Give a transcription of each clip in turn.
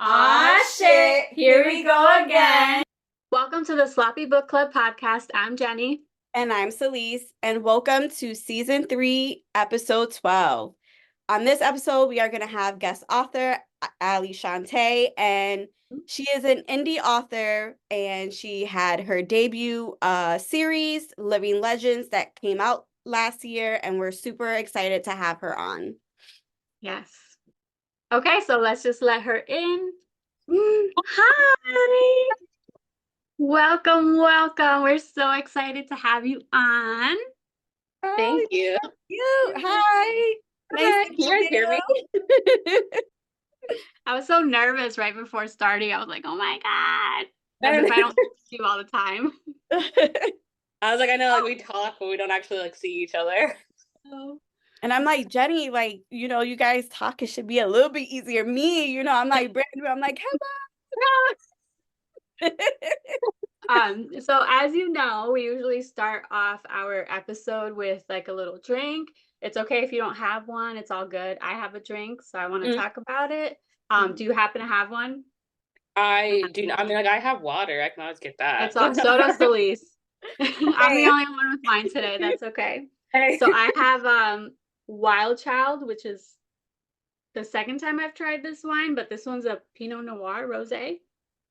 Aw, shit. Here we go again. Welcome to the Sloppy Book Club podcast. I'm Jenny. And I'm Celese, and welcome to season 3, episode 12. On this episode, we are going to have guest author Allie Shante, and she is an indie author, and she had her debut series, Living Legends, that came out last year, and we're super excited to have her on. Yes. Okay, so let's just let her in. Hi. Welcome. We're so excited to have you on. Thank you. Hi. Nice to Can you guys hear me? I was so nervous right before starting. I was like, oh my God. As if I don't see you all the time. I was like, I know, like we talk, but we don't actually like see each other. And I'm like, Jenny, like, you guys talk, it should be a little bit easier. Me, I'm like, brand new. I'm like, hello. So as you know, we usually start off our episode with like a little drink. It's okay if you don't have one. It's all good. I have a drink, so I want to talk about it. Do you happen to have one? I do not. I mean, like, I have water. I can always get that. It's all, so does Celese. I'm the only one with mine today. That's okay. Hey. So I have Wild Child, which is the second time I've tried this wine, but this one's a Pinot Noir rosé.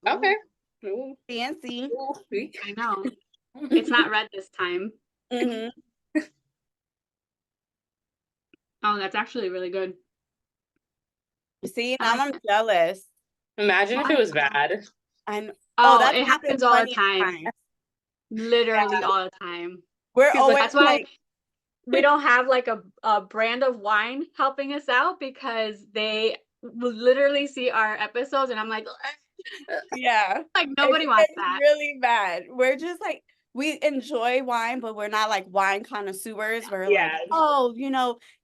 Okay. Ooh, fancy. Ooh, I know. It's not red this time. Mm-hmm. Oh, that's actually really good. See, now I'm jealous. Imagine if it was bad. That it happens all the time. Literally all the time. We're always that's why we don't have like a brand of wine helping us out, because they will literally see our episodes and I'm like, yeah, like nobody wants that. Really bad. We're just like, we enjoy wine, but we're not like wine connoisseurs. We're like, oh,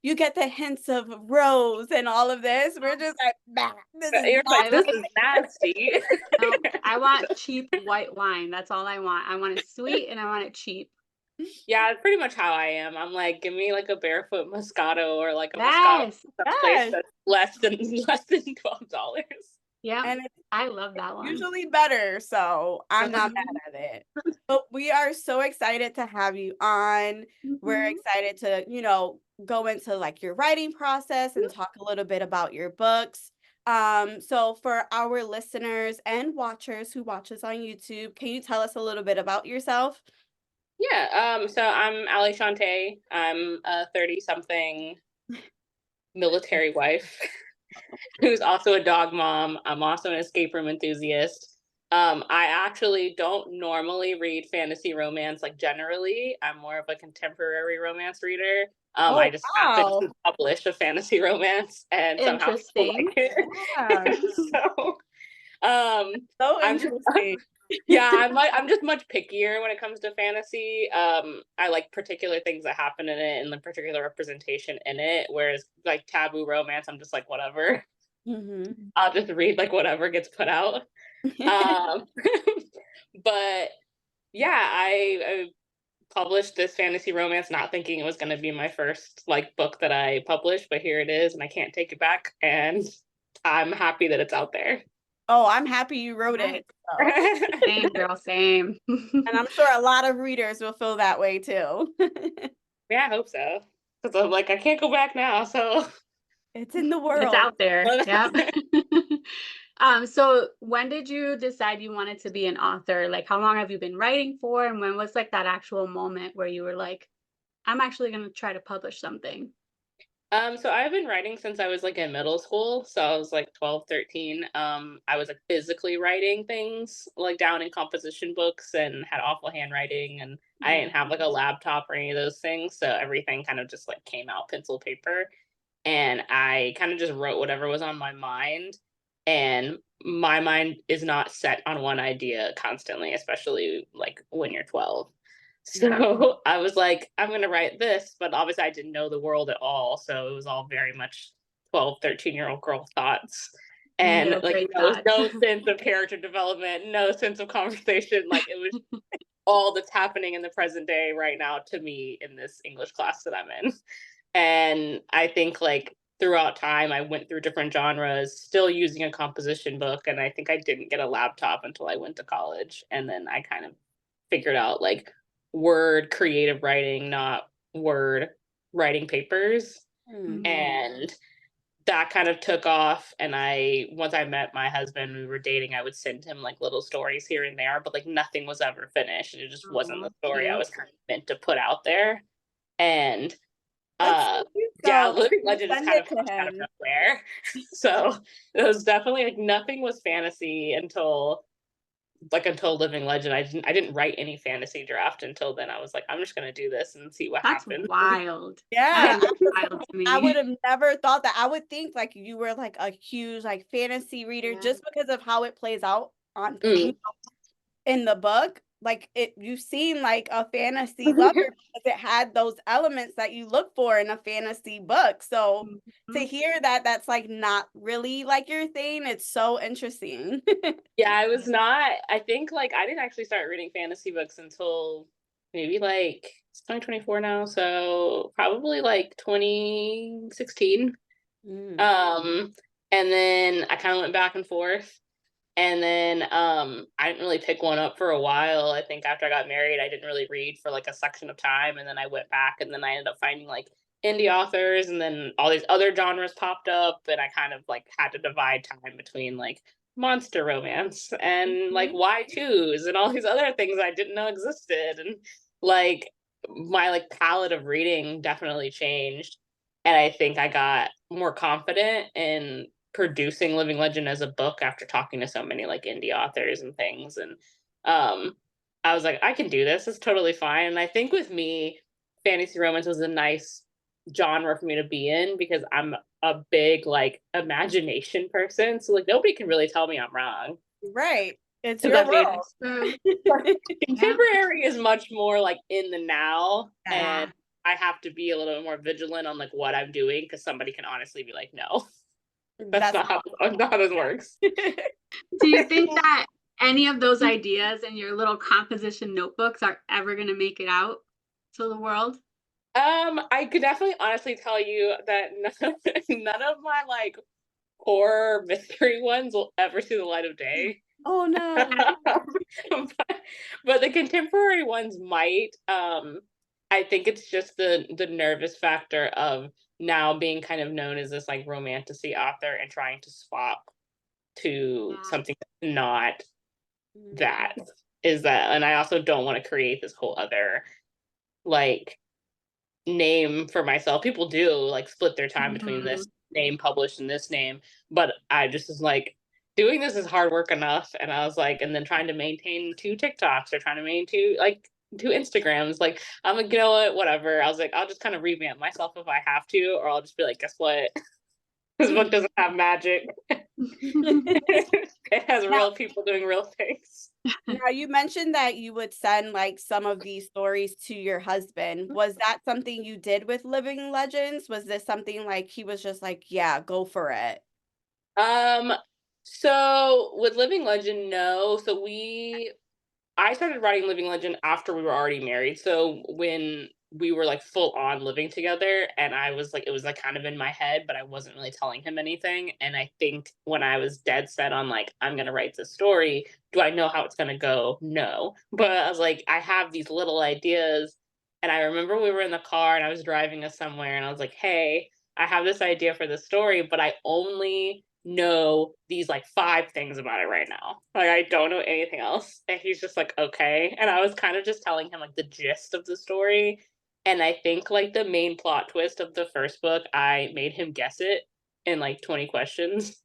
you get the hints of rose and all of this. We're just like, bah, this is nasty. No, I want cheap white wine. That's all I want. I want it sweet and I want it cheap. Yeah, it's pretty much how I am. I'm like, give me like a barefoot Moscato or like a Moscato place that's less than $12. Yeah, and I love that one. Usually better, so I'm not mad at it. But we are so excited to have you on. We're excited to, go into like your writing process and talk a little bit about your books. So for our listeners and watchers who watch us on YouTube, can you tell us a little bit about yourself? Yeah, so I'm Allie Shante. I'm a 30-something military wife who's also a dog mom. I'm also an escape room enthusiast. I actually don't normally read fantasy romance, like generally. I'm more of a contemporary romance reader. I just happened to publish a fantasy romance and somehow like it. Yeah. So interesting. I'm just much pickier when it comes to fantasy. I like particular things that happen in it and the particular representation in it, whereas like taboo romance, I'm just like, whatever. I'll just read like whatever gets put out. But yeah, I published this fantasy romance not thinking it was going to be my first like book that I published, but here it is and I can't take it back, and I'm happy that it's out there. Oh, I'm happy you wrote it. So. Same, girl, same. And I'm sure a lot of readers will feel that way too. Yeah, I hope so. Because I'm like, I can't go back now, so it's in the world. It's out there. Yeah. So when did you decide you wanted to be an author? Like, how long have you been writing for? And when was like that actual moment where you were like, I'm actually going to try to publish something? So I've been writing since I was like in middle school. So I was like 12, 13. I was like physically writing things like down in composition books and had awful handwriting, and I didn't have like a laptop or any of those things. So everything kind of just like came out pencil paper, and I kind of just wrote whatever was on my mind. And my mind is not set on one idea constantly, especially like when you're 12. So I was like, I'm going to write this, but obviously I didn't know the world at all. So it was all very much 12, 13-year-old girl thoughts. And like no sense of character development, no sense of conversation. Like it was all that's happening in the present day right now to me in this English class that I'm in. And I think like throughout time, I went through different genres, still using a composition book. And I think I didn't get a laptop until I went to college. And then I kind of figured out like word creative writing, not word writing papers. And that kind of took off. And once I met my husband, we were dating, I would send him like little stories here and there, but like nothing was ever finished. And it just wasn't the story I was kind of meant to put out there. And That's so cute, yeah, though. Living Legend is Send kind it of to pushed out of him. nowhere. So it was definitely like nothing was fantasy until Living Legend. I didn't write any fantasy draft until then. I was like, I'm just gonna do this and see what That's happens. wild. Yeah, That is wild to I would me. have never thought that. I would think like you were like a huge like fantasy reader Yeah. just because of how it plays out on Mm. in the book. Like you seem like a fantasy lover because it had those elements that you look for in a fantasy book. So to hear that that's like not really like your thing, it's so interesting. Yeah, I was not. I think like I didn't actually start reading fantasy books until maybe like it's 2024 now, so probably like 2016. Mm. And then I kind of went back and forth. And then I didn't really pick one up for a while. I think after I got married, I didn't really read for like a section of time. And then I went back and then I ended up finding like indie authors and then all these other genres popped up. And I kind of like had to divide time between like monster romance and like Y2s and all these other things I didn't know existed. And like my like palette of reading definitely changed. And I think I got more confident in producing Living Legend as a book after talking to so many like indie authors and things. And I was like, I can do this. It's totally fine. And I think with me, fantasy romance was a nice genre for me to be in because I'm a big like imagination person. So like nobody can really tell me I'm wrong. Right. It's Does your that make world. contemporary is much more like in the now, Yeah. and I have to be a little bit more vigilant on like what I'm doing because somebody can honestly be like, no, that's That's not how this works. Do you think that any of those ideas in your little composition notebooks are ever going to make it out to the world? I could definitely honestly tell you that none of my like horror mystery ones will ever see the light of day. Oh no. But the contemporary ones might. I think it's just the nervous factor of now being kind of known as this like romantasy author and trying to swap to something that's not that is that. And I also don't want to create this whole other like name for myself. People do like split their time between this name published and this name, but I just was like, doing this is hard work enough. And I was like, and then trying to maintain 2 TikToks or trying to maintain two Instagrams, like I'm like, you know what, whatever. I was like, I'll just kind of revamp myself if I have to, or I'll just be like, guess what? This book doesn't have magic. It has real people doing real things. Now you mentioned that you would send like some of these stories to your husband. Was that something you did with Living Legends? Was this something like he was just like, yeah, go for it? Um, so with Living Legend, no. I started writing Living Legend after we were already married. So when we were like full on living together, and I was like, it was like kind of in my head, but I wasn't really telling him anything. And I think when I was dead set on like, I'm going to write this story, do I know how it's going to go? No. But I was like, I have these little ideas. And I remember we were in the car and I was driving us somewhere and I was like, hey, I have this idea for this story, but I only know these like 5 things about it right now. Like I don't know anything else. And he's just like, okay. And I was kind of just telling him like the gist of the story. And I think like the main plot twist of the first book, I made him guess it in like 20 questions.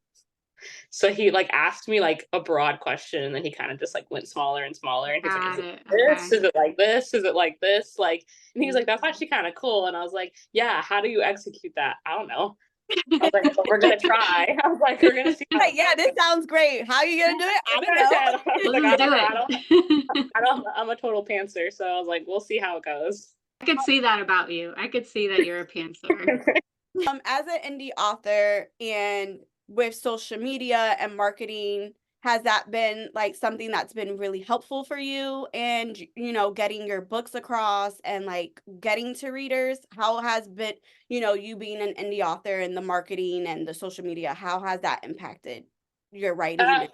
So he like asked me like a broad question and then he kind of just like went smaller and smaller and he's like, is it this? Is it like this? Is it like this? Like, and he was like, that's actually kind of cool. And I was like, yeah, how do you execute that? I don't know. I was like, well, we're gonna try. I was like, we're gonna see. Like, yeah, this sounds great. How are you gonna do it? I don't know. I was like, I don't. I'm a total pantser, so I was like, we'll see how it goes. I could see that about you. I could see that you're a pantser. As an indie author and with social media and marketing has that been like something that's been really helpful for you and, getting your books across and like getting to readers? How has been, you being an indie author and the marketing and the social media, how has that impacted your writing?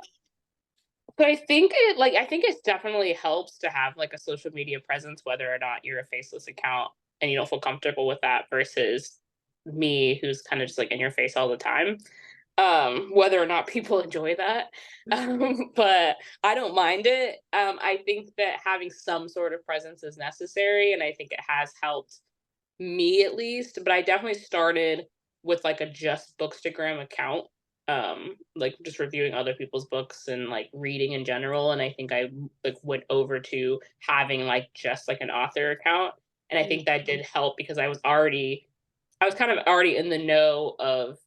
So I think it definitely helps to have like a social media presence, whether or not you're a faceless account and you don't feel comfortable with that versus me who's kind of just like in your face all the time. Whether or not people enjoy that. But I don't mind it. I think that having some sort of presence is necessary, and I think it has helped me at least. But I definitely started with like a just bookstagram account, like just reviewing other people's books and like reading in general. And I think I like went over to having like just like an author account, and I think that did help because I was kind of already in the know of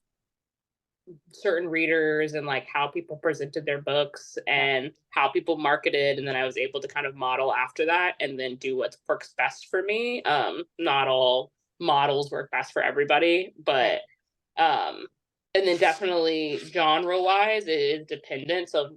certain readers and like how people presented their books and how people marketed, and then I was able to kind of model after that and then do what works best for me. Not all models work best for everybody, but and then definitely genre wise it is dependent. So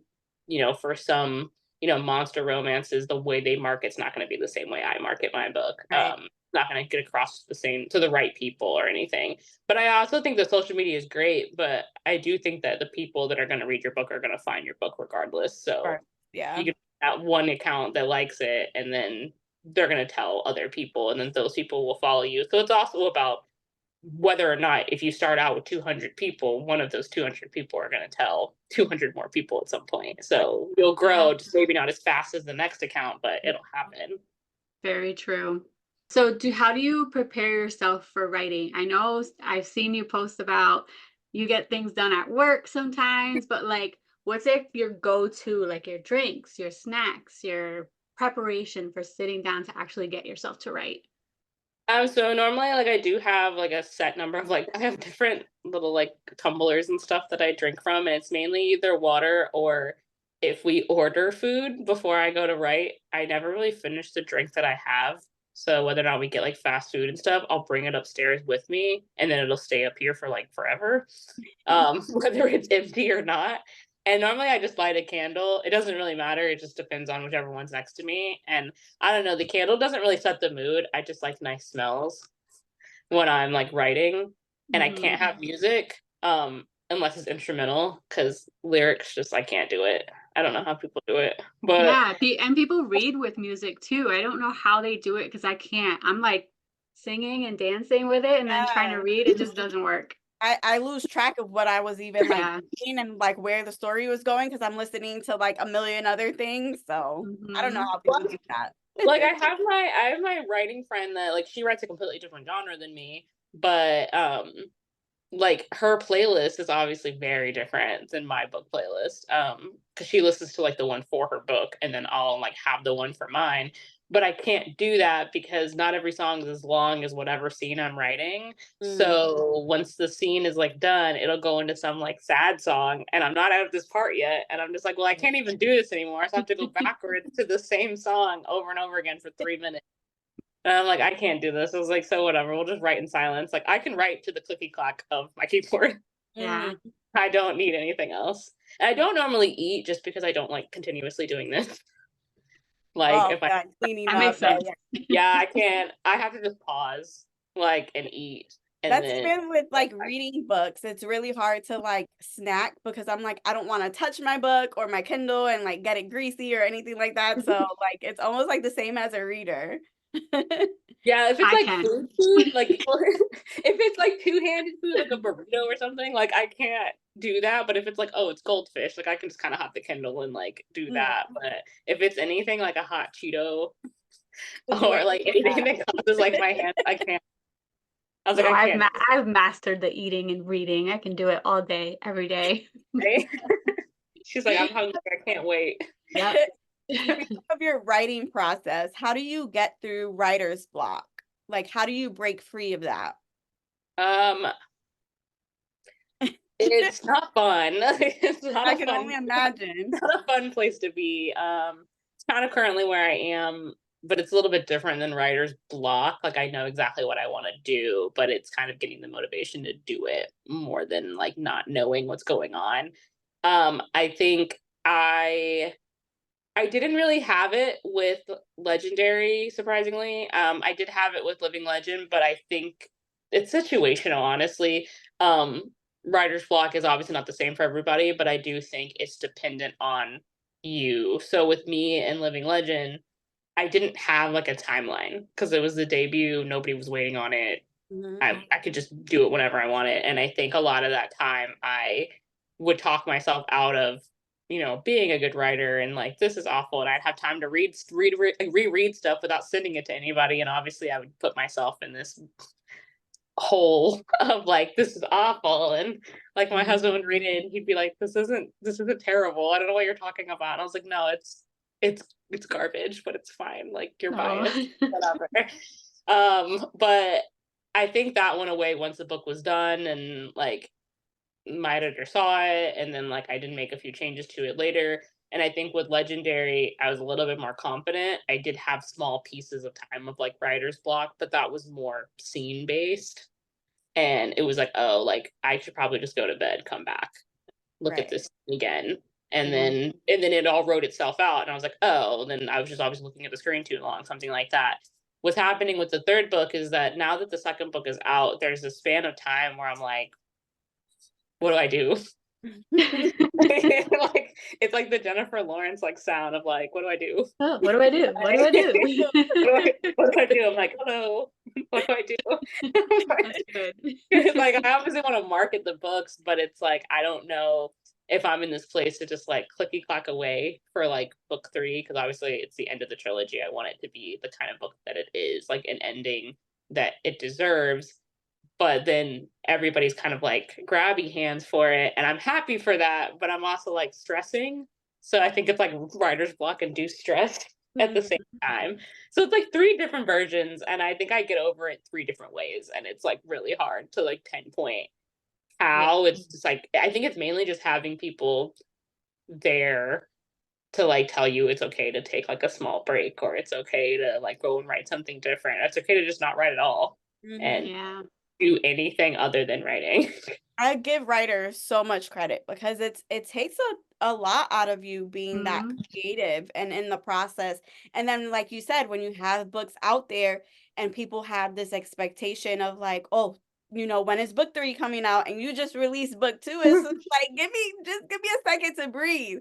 for some monster romances, the way they market's not going to be the same way I market my book. Right. Not going to get across to the right people or anything. But I also think that social media is great, but I do think that the people that are going to read your book are going to find your book regardless. So Yeah. you can have one account that likes it, and then they're going to tell other people, and then those people will follow you. So it's also about whether or not, if you start out with 200 people, one of those 200 people are going to tell 200 more people at some point. So you'll grow, just maybe not as fast as the next account, but it'll happen. Very true. So how do you prepare yourself for writing? I know I've seen you post about you get things done at work sometimes, but like what's your go-to, like your drinks, your snacks, your preparation for sitting down to actually get yourself to write? So normally, like, I do have like a set number of like I have different little like tumblers and stuff that I drink from, and it's mainly either water or if we order food before I go to write, I never really finish the drink that I have. So whether or not we get like fast food and stuff, I'll bring it upstairs with me, and then it'll stay up here for like forever, whether it's empty or not. And normally I just light a candle. It doesn't really matter. It just depends on whichever one's next to me. And I don't know, the candle doesn't really set the mood. I just like nice smells when I'm like writing, and I can't have music unless it's instrumental, because lyrics just I can't do it. I don't know how people do it. But Yeah, and people read with music too. I don't know how they do it because I can't. I'm like singing and dancing with it and then trying to read, it just doesn't work. I lose track of what I was even like Yeah. reading and like where the story was going because I'm listening to like a million other things. So I don't know how people do that. like I have my writing friend that like she writes a completely different genre than me, but like her playlist is obviously very different than my book playlist, because she listens to like the one for her book, and then I'll like have the one for mine. But I can't do that because not every song is as long as whatever scene I'm writing. So once the scene is like done, it'll go into some like sad song, and I'm not out of this part yet, and I'm just like, well, I can't even do this anymore, so I have to go backwards to the same song over and over again for 3 minutes. And I'm like, I can't do this. I was like, so whatever, we'll just write in silence. Like, I can write to the clicky clack of my keyboard. Yeah. I don't need anything else. And I don't normally eat just because I don't like continuously doing this. Like, if I, cleaning That up. makes sense. yeah, I can't, I have to just pause, like, and eat. And That's then, even with like reading books. It's really hard to like snack because I'm like, I don't want to touch my book or my Kindle and like get it greasy or anything like that. So like it's almost like the same as a reader. yeah, if it's I like can. food, like, if it's like two-handed food, like a burrito or something, like, I can't do that. But if it's like, oh, it's goldfish, like, I can just kind of hop the Kindle and like do that. But if it's anything like a hot Cheeto or like anything that causes like my hands, I can't. I was like, No, I can't. I've mastered the eating and reading. I can do it all day, every day. Right? She's like, I'm hungry. I can't wait. Yep. Of your writing process, how do you get through writer's block? Like, how do you break free of that? Um, it's not fun. It's not I a can fun. only imagine. It's not a fun place to be. It's kind of currently where I am, but it's a little bit different than writer's block. Like, I know exactly what I want to do, but it's kind of getting the motivation to do it more than like not knowing what's going on. I think I didn't really have it with Legendary, surprisingly. I did have it with Living Legend, but I think it's situational, honestly. Um, Writer's block is obviously not the same for everybody, but I do think it's dependent on you. So with me and Living Legend, I didn't have like a timeline because it was the debut, nobody was waiting on it. Mhm. I could just do it whenever I wanted. And I think a lot of that time I would talk myself out of, being a good writer and like this is awful. And I'd have time to reread stuff without sending it to anybody. And obviously I would put myself in this hole of like this is awful. And like my husband would read it and he'd be like, this isn't terrible. I don't know what you're talking about. And I was like, no, it's garbage, but it's fine. Like you're biased, Oh. whatever. But I think that went away once the book was done and like my editor saw it and then like I did make a few changes to it later. And I think with Legendary, I was a little bit more confident. I did have small pieces of time of like writer's block, but that was more scene based. And it was like, oh, like I should probably just go to bed, come back, look at Right. this again. And Yeah. then it all wrote itself out. And I was like, oh, then I was just always looking at the screen too long, something like that. What's happening with the third book is that now that the second book is out, there's a span of time where I'm like, what do I do? Like it's like the Jennifer Lawrence like sound of like, what do I do? Oh, what do I do? What do I do? What do I do? I'm like, hello, what do I That's good. do? Like I obviously want to market the books, but it's like I don't know if I'm in this place to just like clicky clack away for like book 3 because obviously it's the end of the trilogy. I want it to be the kind of book that it is, like an ending that it deserves. But then everybody's kind of like grabby hands for it, and I'm happy for that, but I'm also like stressing. So I think it's like writer's block induced stress at the same time. So it's like 3 different versions, and I think I get over it 3 different ways, and it's like really hard to like pinpoint Yeah. how. It's just like I think it's mainly just having people there to like tell you it's okay to take like a small break, or it's okay to like go and write something different. It's okay to just not write at all and Yeah. do anything other than writing. I give writers so much credit because it takes a lot out of you being that Mhm. creative and in the process. And then like you said, when you have books out there and people have this expectation of like, oh, when is book 3 coming out and you just released book 2, it's just like give me a second to breathe.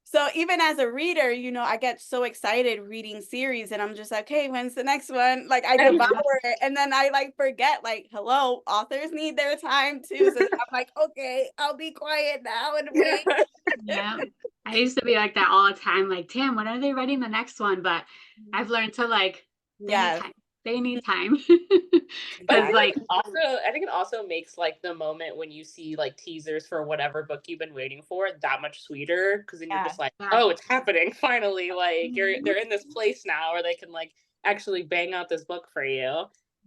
So even as a reader, I get so excited reading series and I'm just like, hey, when's the next one? Like I devour it and then I like forget, like, hello, authors need their time too. So I'm like, okay, I'll be quiet now and wait. Yeah. I used to be like that all the time, like, damn, when are they writing the next one? But I've learned to like, they need Yes, time. They need time. But Because like, I think it also makes like the moment when you see like teasers for whatever book you've been waiting for that much sweeter because then you're yeah. just like, yeah. oh, it's happening finally. Like Mhm. they're in this place now where they can like actually bang out this book for you.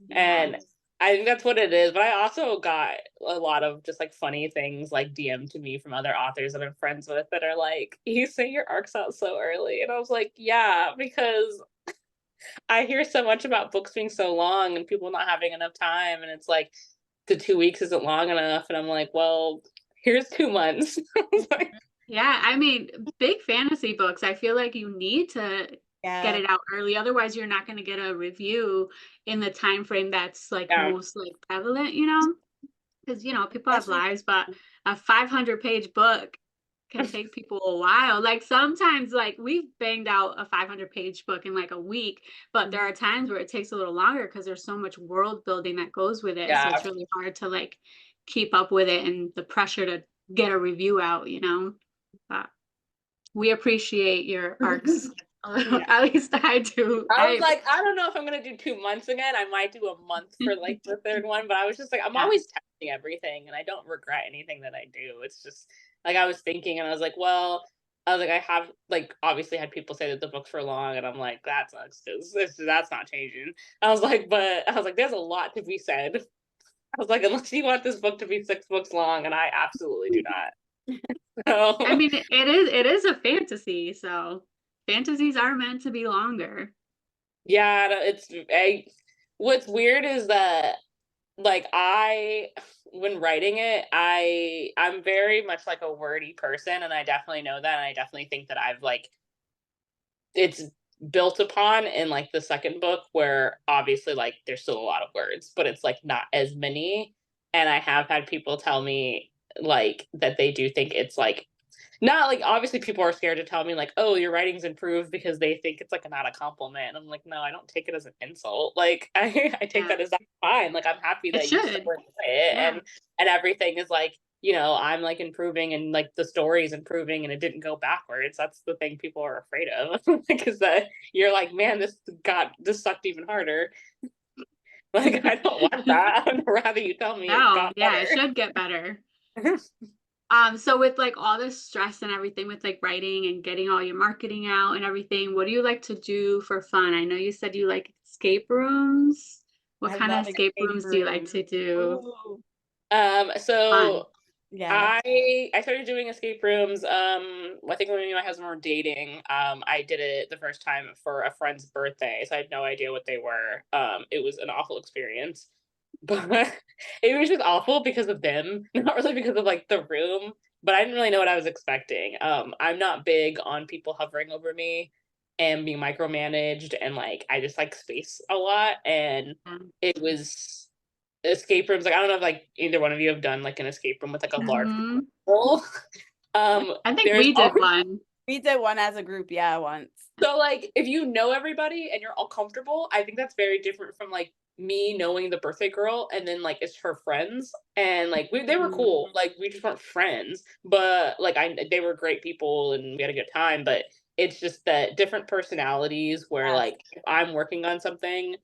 Yeah. And I think that's what it is. But I also got a lot of just like funny things like DM to me from other authors that I'm friends with that are like, you say your arc's out so early. And I was like, yeah, because I hear so much about books being so long and people not having enough time. And it's like, the 2 weeks isn't long enough. And I'm like, well, here's 2 months. Like, Yeah. I mean, big fantasy books, I feel like you need to get Yeah. it out early. Otherwise, you're not going to get a review in the time frame that's like yeah. most like prevalent, because people have Especially lives, but a 500-page book can take people a while. Like sometimes like we've banged out a 500-page book in like a week, but there are times where it takes a little longer because there's so much world building that goes with it. So Yeah. it's really hard to like keep up with it and the pressure to get a review out. But we appreciate your arcs. yeah. At least I do. I was like, I don't know if I'm gonna do 2 months again. I might do a month for like the third one, but I was just like, I'm Yeah. always testing everything and I don't regret anything that I do. It's just like I was thinking and I was like, well, I was like, I have like obviously had people say that the books were long, and I'm like, that sucks because that's not changing. But I was like, there's a lot to be said. I was like, unless you want this book to be 6 books long, and I absolutely do not. I So mean, it is a fantasy, so fantasies are meant to be longer. yeah, what's weird is that like when writing it, I'm very much like a wordy person, and I definitely know that, and I definitely think that I've like it's built upon in like the second book where obviously like there's still a lot of words, but it's like not as many. And I have had people tell me like that they do think it's like not like obviously people are scared to tell me like, oh, your writing's improved because they think it's like not a compliment. And I'm like, no, I don't take it as an insult. Like I take Yeah. that as that's fine. Like I'm happy It that you still should. enjoy it Yeah. and everything is like, you know, I'm like improving and like the story is improving and it didn't go backwards. That's the thing people are afraid of. Because that you're like, man, this sucked even harder. Like I don't want that. I'd rather you tell me it No, got yeah, it better. should get better. So with like all this stress and everything with like writing and getting all your marketing out and everything, what do you like to do for fun? I know you said you like escape rooms. What I kind of love escape escape rooms do you like rooms. to do? Ooh, Fun. So yes. I started doing escape rooms. I think when me and my husband were dating, I did it the first time for a friend's birthday, so I had no idea what they were. It was an awful experience, but it was just awful because of them, not really because of like the room. But I didn't really know what I was expecting. I'm not big on people hovering over me and being micromanaged, and like I just like space a lot, and it was escape rooms, like, I don't know if, like, either one of you have done, like, an escape room with, like, a large group of Mhm. people. I think There's we did always one. We did one as a group, yeah, once. so, like, if you know everybody and you're all comfortable, I think that's very different from, like, me knowing the birthday girl and then, like, it's her friends, and, like, they were Mhm. cool, like, we just weren't friends, but, like, they were great people and we had a good time, but it's just that different personalities where, Yes. like, if I'm working on something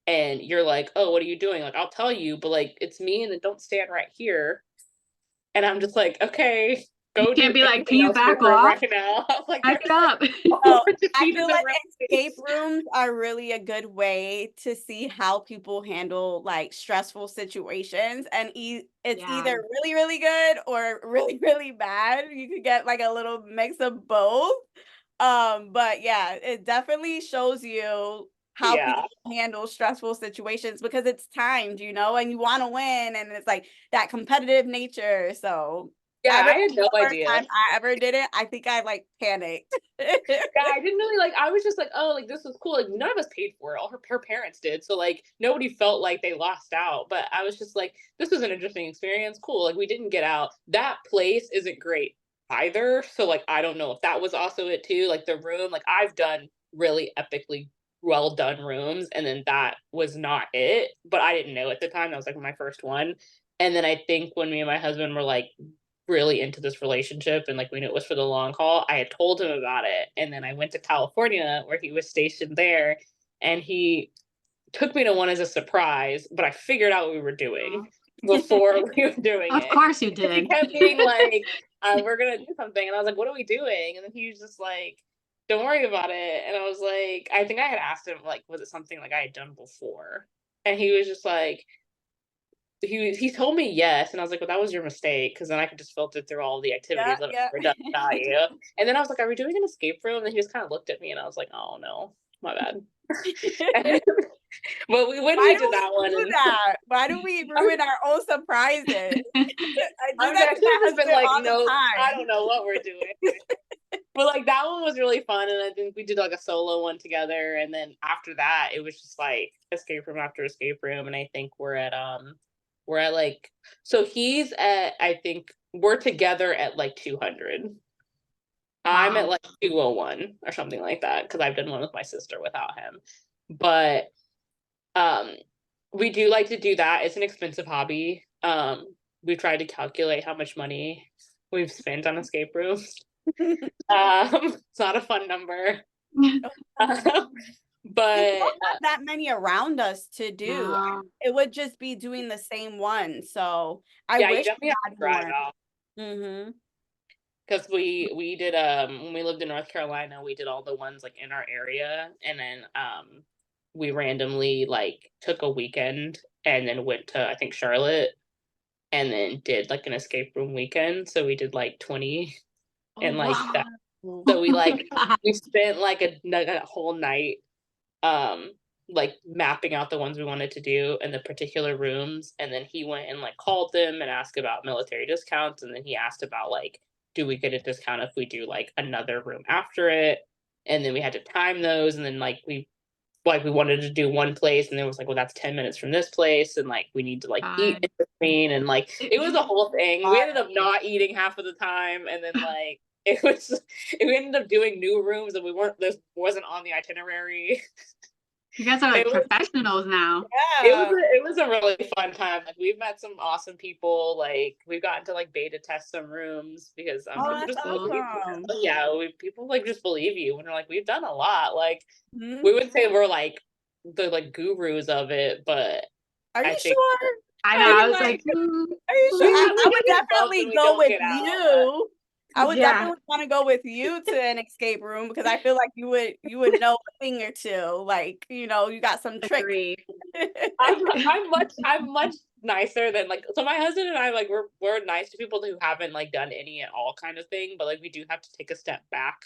and you're like, "Oh, what are you doing?" Like, I'll tell you, but, like, it's me and then don't stand right here, and I'm just like, "Okay, You go can't do be like, "Can anything you else in this back room off? right now." I'm like, Back it "There's, like, up." So, just I feet in feel the like room, escape please." rooms are really a good way to see how people handle, like, stressful situations, and it's Yeah. either really, really good or really, really bad. You could get, like, a little mix of both. But yeah, it definitely shows you how Yeah. people handle stressful situations because it's timed, and you wanna win, and it's, like, that competitive nature, so I Yeah, remember I had no the first idea. time I ever did it, I think I, like, panicked. Yeah, I didn't really like I was just like, "Oh, like, this was cool." Like, none of us paid for it, all her parents did, so, like, nobody felt like they lost out, but I was just like, "This was an interesting experience, cool." Like, we didn't get out. That place isn't great either, so, like, I don't know if that was also it too, like, the room, like, I've done really epically well done rooms, and then that was not it, but I didn't know at the time, that was, like, my first one, and then I think when me and my husband were, like, really into this relationship and like we knew it was for the long haul, I had told him about it. And then I went to California where he was stationed there and he took me to one as a surprise, but I figured out what we were Aw. doing before we were doing Of it. course you Because he did. kept being like, we're gonna do something. And I was like, what are we doing? And then he was just like, don't worry about it. And I was like, I think I had asked him, like, was it something like I had done before? And he was just like, he told me yes, and I was like, "Well, that was your mistake, because then I could just filter through all the Yeah, activities that I've yeah. ever done without you." And then I was like, "Are we doing an escape room?" And he just kinda looked at me, and I was like, "Oh, no. My bad." But when Why we do did that we one do and that? Why do we ruin our own surprises? I do that I to should have my just been husband like, all the "Nope, I time. don't know what we're doing." But, like, that one was really fun, and I think we did, like, a solo one together, and then after that, it was just, like, escape room after escape room, and I think we're at, like so he's at I think we're together at, like, 200. I'm at, Wow. like, 201 or something like that because 'cause I've done one with my sister without him. But, um, we do like to do that, it's an expensive hobby. We tried to calculate how much money we've spent on escape rooms. It's not a fun number. Um, We but, don't have that many around us to do. No. It would just be doing the same one, so I yeah, you wish definitely we have to had drive more. out Mhm. because we did, when we lived in North Carolina, we did all the ones, like, in our area, and then, we randomly, like, took a weekend and then went to, I think, Charlotte, and then did, like, an escape room weekend, so we did, like, 20 Oh, and, like, wow. so we, Oh my like god. we spent, like, a whole night, um, like mapping out the ones we wanted to do in the particular rooms, and then he went and like called them and asked about military discounts, and then he asked about like, do we get a discount if we do like another room after it, and then we had to time those, and then we wanted to do one place, and there was like, well, that's 10 minutes from this place, and like we need to like eat in between, and like it was a whole thing. We ended up not eating half of the time, and then like we ended up doing new rooms, and this wasn't on the itinerary. You guys are like professionals now. Yeah. It was a really fun time. Like we've met some awesome people. Like we've gotten to like beta test some rooms because Oh, that's awesome. people like just believe you when they're like, we've done a lot. Like Mhm. we would say we're like the like gurus of it, but Are you I think sure? I know. I was like, Are you sure? I would definitely go with you. I would definitely want to go with you to an escape room because I feel like you would know a thing or two. Like, you know, you got some tricks. I'm much nicer than like, so my husband and I like we're nice to people who haven't like done any at all kind of thing, but like we do have to take a step back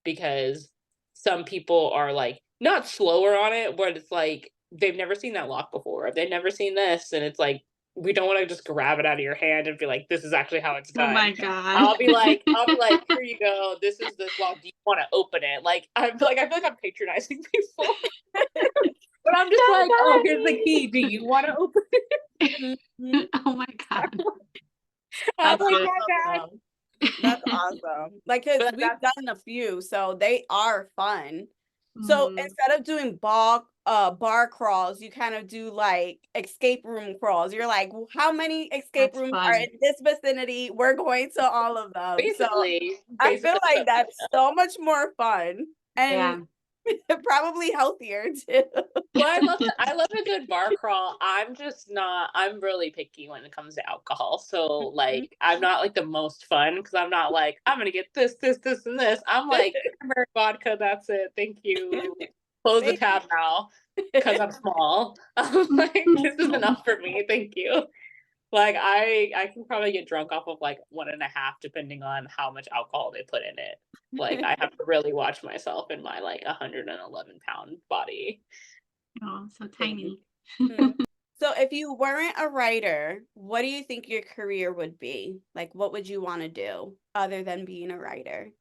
because some people are like not slower on it, but it's like they've never seen that lock before. They've never seen this, and it's like we don't want to just grab it out of your hand and be like, this is actually how it's done. Oh my God. I'll be like, here you go. This is this lock. Do you want to open it? Like I feel like I'm patronizing people. But I'm just like, oh, here's the key. Do you want to open it? Oh my God. I'm like, yeah, awesome. That's awesome. Like, because we've done a few, so they are fun. So instead of doing bar crawls, you kind of do like escape room crawls. You're like, well, how many escape rooms are in this vicinity? We're going to all of them. Basically, I feel like that's so much more fun and probably healthier too. Well, I love a good bar crawl. I'm really picky when it comes to alcohol. So like I'm not like the most fun because I'm not like, I'm gonna get this, and this. I'm like, turmeric vodka, that's it. Thank you. Close the tab now because I'm small. I'm like, this is enough for me. Thank you. Like I can probably get drunk off of like 1.5, depending on how much alcohol they put in it. Like I have to really watch myself in my like 111-pound body. Oh, so tiny. So if you weren't a writer, what do you think your career would be? Like, what would you want to do other than being a writer?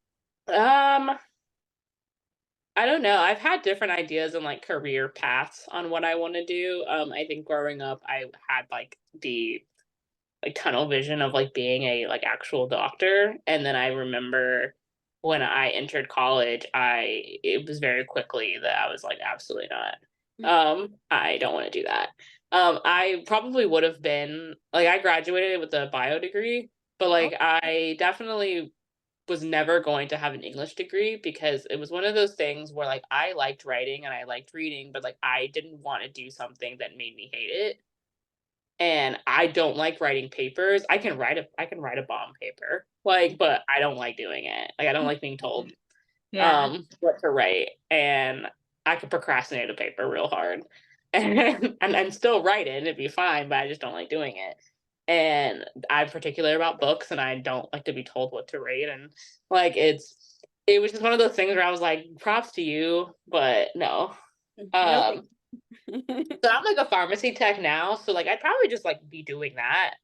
I don't know. I've had different ideas and like career paths on what I want to do. I think growing up, I had like the like tunnel vision of like being a like actual doctor, and then I remember when I entered college, it was very quickly that I was like, absolutely not. I don't want to do that. I probably would have been like, I graduated with a bio degree, but like I definitely was never going to have an English degree because it was one of those things where like I liked writing and I liked reading, but like I didn't want to do something that made me hate it. And I don't like writing papers. I can write a bomb paper, like, but I don't like doing it. Like I don't like being told what to write, and I can procrastinate a paper real hard, and still write it and it'd be fine, but I just don't like doing it. And I'm particular about books, and I don't like to be told what to rate. And like it was just one of those things where I was like, props to you, but no. So I'm like a pharmacy tech now, so like I'd probably just like be doing that.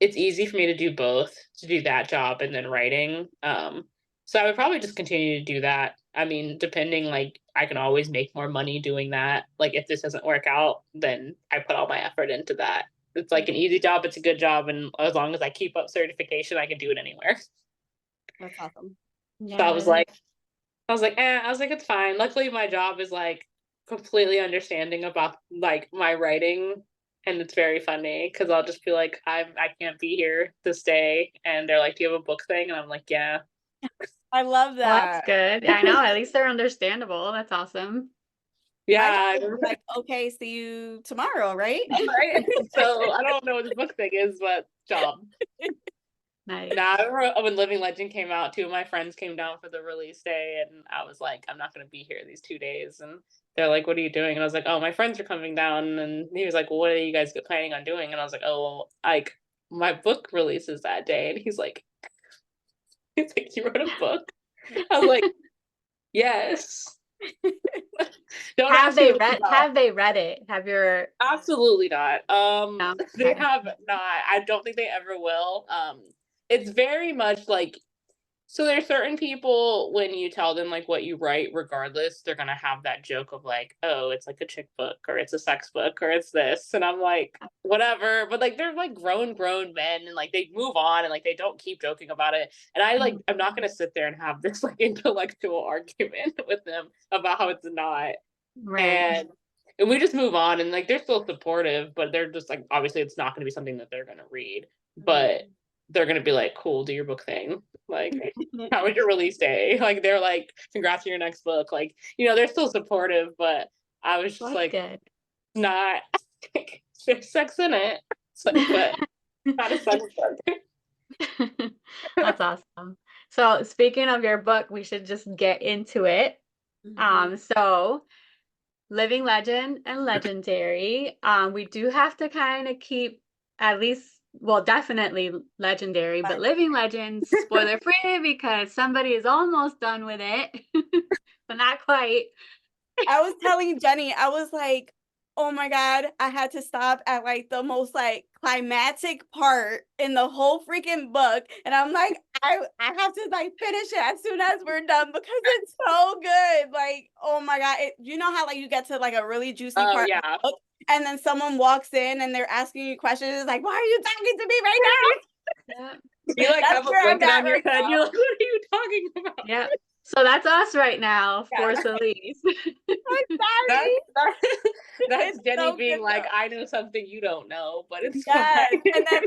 It's easy for me to do both, to do that job and then writing. So I would probably just continue to do that. I mean, depending, like I can always make more money doing that. Like if this doesn't work out, then I put all my effort into that. It's like an easy job, it's a good job, and as long as I keep up certification, I can do it anywhere. That's awesome. So I was like, it's fine. Luckily my job is like completely understanding about like my writing, and it's very funny because I'll just be like, I can't be here this day, and they're like, do you have a book thing? And I'm like, yeah. I love that. Well, that's good. I know, at least they're understandable. That's awesome. Yeah. Like, okay, see you tomorrow, right? Right. So I don't know what the book thing is, but job. Nice. Nah, I remember when Living Legend came out, 2 of my friends came down for the release day, and I was like, I'm not going to be here these 2 days. And they're like, what are you doing? And I was like, oh, my friends are coming down. And he was like, well, what are you guys planning on doing? And I was like, oh, well, like my book releases that day. And he's like, you wrote a book? I was like, yes. Don't ask me about have they read it? Have your Absolutely not. no? They Okay. have not. I don't think they ever will. It's very much like, so there's certain people, when you tell them like what you write, regardless, they're gonna have that joke of like, oh, it's like a chick book or it's a sex book or it's this. And I'm like, whatever. But like they're like grown men and like they move on and like they don't keep joking about it. And I'm not gonna sit there and have this like intellectual argument with them about how it's not. Right. And we just move on, and like they're still supportive, but they're just like, obviously it's not going to be something that they're going to read, but they're going to be like, cool, do your book thing, like how was your release day, like they're like, congrats on your next book, like, you know, they're still supportive, but I was just That's like, good. not there's sex in it, it's like, but not a sex book. That's awesome. So speaking of your book, we should just get into it. So Living Legend and Legendary. We do have to kind of keep at least, well, definitely Legendary, but Living Legends spoiler free because somebody is almost done with it, but not quite. I was telling Jenny, I was like, oh my God, I had to stop at like the most like climactic part in the whole freaking book. And I'm like, I have to like finish it as soon as we're done because it's so good. Like, oh my God. You know how like you get to like a really juicy part of the book and then someone walks in and they're asking you questions. It's like, why are you talking to me right now? Yeah. You like That's have a where I'm blanket at on your right head, now. you're like, what are you talking about? Yeah. So that's us right now for Yeah. Celese. I'm sorry. That's It's Jenny so being good, like, though. I know something you don't know, but it's Yes. fine. And then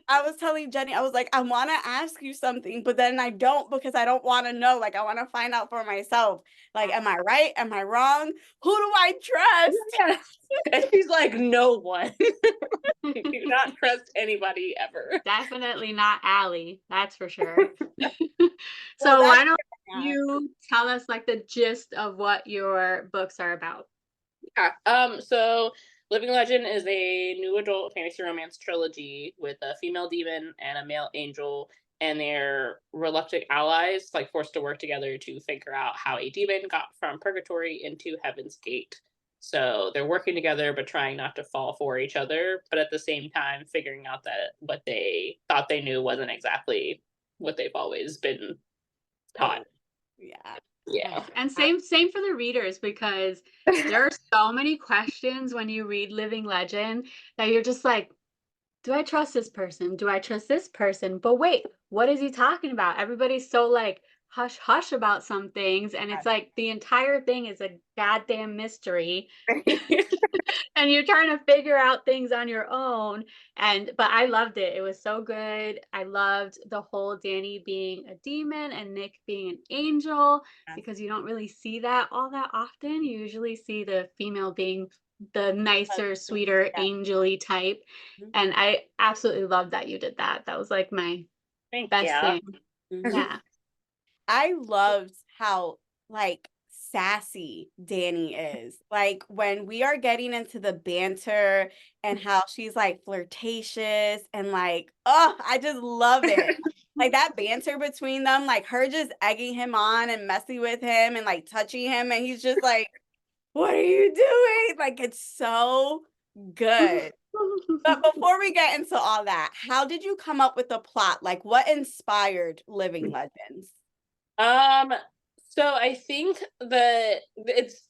I was telling Jenny, I was like, I want to ask you something, but then I don't because I don't want to know. Like, I want to find out for myself. Like, am I right? Am I wrong? Who do I trust? Yeah. And she's like, no one. You do not trust anybody ever. Definitely not Allie, that's for sure. Well, So that's why don't you tell us like the gist of what your books are about? Yeah. So Living Legend is a new adult fantasy romance trilogy with a female demon and a male angel, and their reluctant allies, like forced to work together to figure out how a demon got from purgatory into Heaven's Gate. So they're working together, but trying not to fall for each other, but at the same time figuring out that what they thought they knew wasn't exactly what they've always been taught. yeah. Yeah. Right. And same for the readers because there are so many questions when you read Living Legend that you're just like, do I trust this person? Do I trust this person? But wait, what is he talking about? Everybody's so like hush hush about some things, and it's like the entire thing is a goddamn mystery. And you're trying to figure out things on your own. But I loved it. It was so good. I loved the whole Danny being a demon and Nick being an angel because you don't really see that all that often. You usually see the female being the nicer, sweeter, angel-y type. And I absolutely love that you did that. That was like my Thank best you. thing. Yeah. I loved how like sassy Danny is. Like when we are getting into the banter and how she's like flirtatious and like, oh, I just love it. Like that banter between them, like her just egging him on and messing with him and like touching him, and he's just like, what are you doing? Like it's so good. But before we get into all that, how did you come up with the plot? Like what inspired Living Legends? Um, so I think that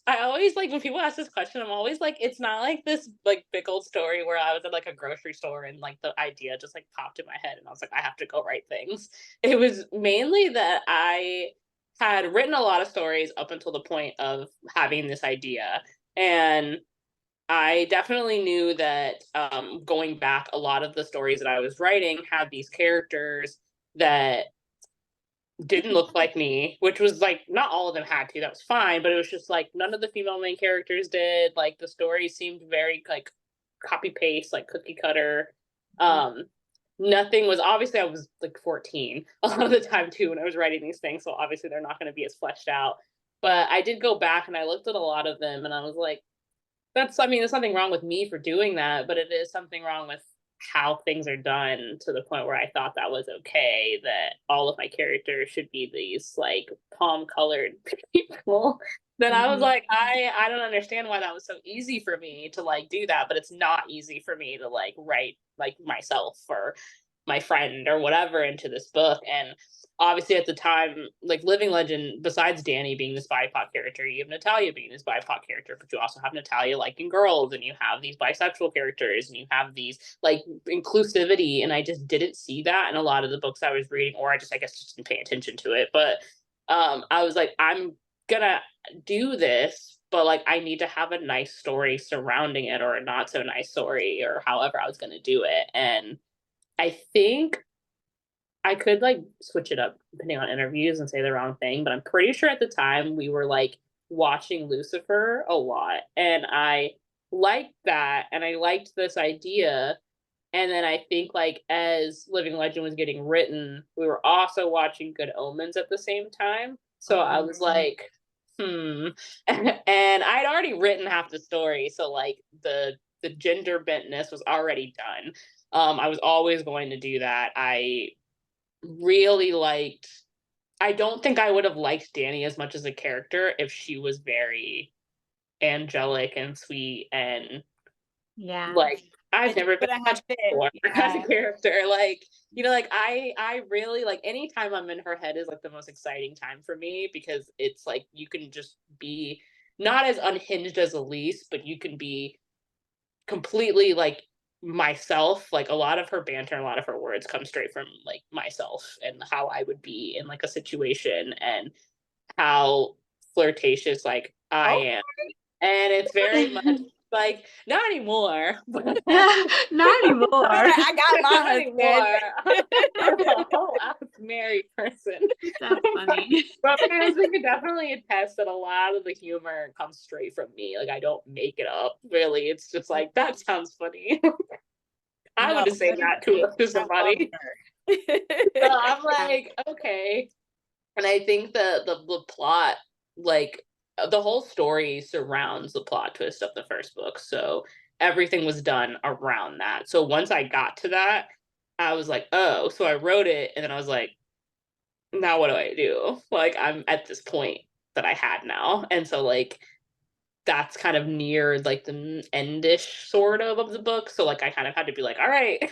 I always like when people ask this question, I'm always like, it's not like this like big old story where I was at like a grocery store and like the idea just like popped in my head and I was like, I have to go write things. It was mainly that I had written a lot of stories up until the point of having this idea. And I definitely knew that going back, a lot of the stories that I was writing had these characters that didn't look like me, which was like not all of them had to, that was fine, but it was just like none of the female main characters did. Like the story seemed very like copy paste, like cookie cutter. Nothing was, obviously I was like 14 a lot of the time too when I was writing these things, so obviously they're not going to be as fleshed out. But I did go back and I looked at a lot of them and I was like, I mean, there's nothing wrong with me for doing that, but it is something wrong with how things are done to the point where I thought that was okay, that all of my characters should be these like palm colored people. Then I was like, I don't understand why that was so easy for me to like do that, but it's not easy for me to like write like myself or my friend or whatever into this book. And obviously at the time, like Living Legend, besides Danny being this BIPOC character, you have Natalia being this BIPOC character, but you also have Natalia liking girls, and you have these bisexual characters, and you have these like inclusivity. And I just didn't see that in a lot of the books I was reading, or I guess just didn't pay attention to it. But I was like, I'm gonna do this, but like I need to have a nice story surrounding it, or a not so nice story, or however I was gonna do it. And I think I could like switch it up depending on interviews and say the wrong thing, but I'm pretty sure at the time we were like watching Lucifer a lot, and I liked that, and I liked this idea. And then I think like as Living Legend was getting written, we were also watching Good Omens at the same time. So I was like, and I'd already written half the story, so like the gender bentness was already done. I was always going to do that. Really liked I don't think I would have liked Danny as much as a character if she was very angelic and sweet, and like I've never been much before as a character. Like, you know, like I really like anytime I'm in her head is like the most exciting time for me, because it's like you can just be not as unhinged as Elise, but you can be completely like myself. Like a lot of her banter, a lot of her words come straight from like myself and how I would be in like a situation, and how flirtatious like I am. And it's very much like not anymore, but not anymore. I got my husband. I'm a whole ass married person. That's funny. But my husband can definitely attest that a lot of the humor comes straight from me. Like I don't make it up. Really, it's just like that sounds funny. I would just say that to somebody. So I'm like, okay. And I think the plot, like the whole story surrounds the plot twist of the first book. So everything was done around that. So once I got to that, I was like, oh, so I wrote it, and then I was like, now what do I do? Like I'm at this point that I had now. And so like that's kind of near like the endish sort of the book. So like I kind of had to be like, all right,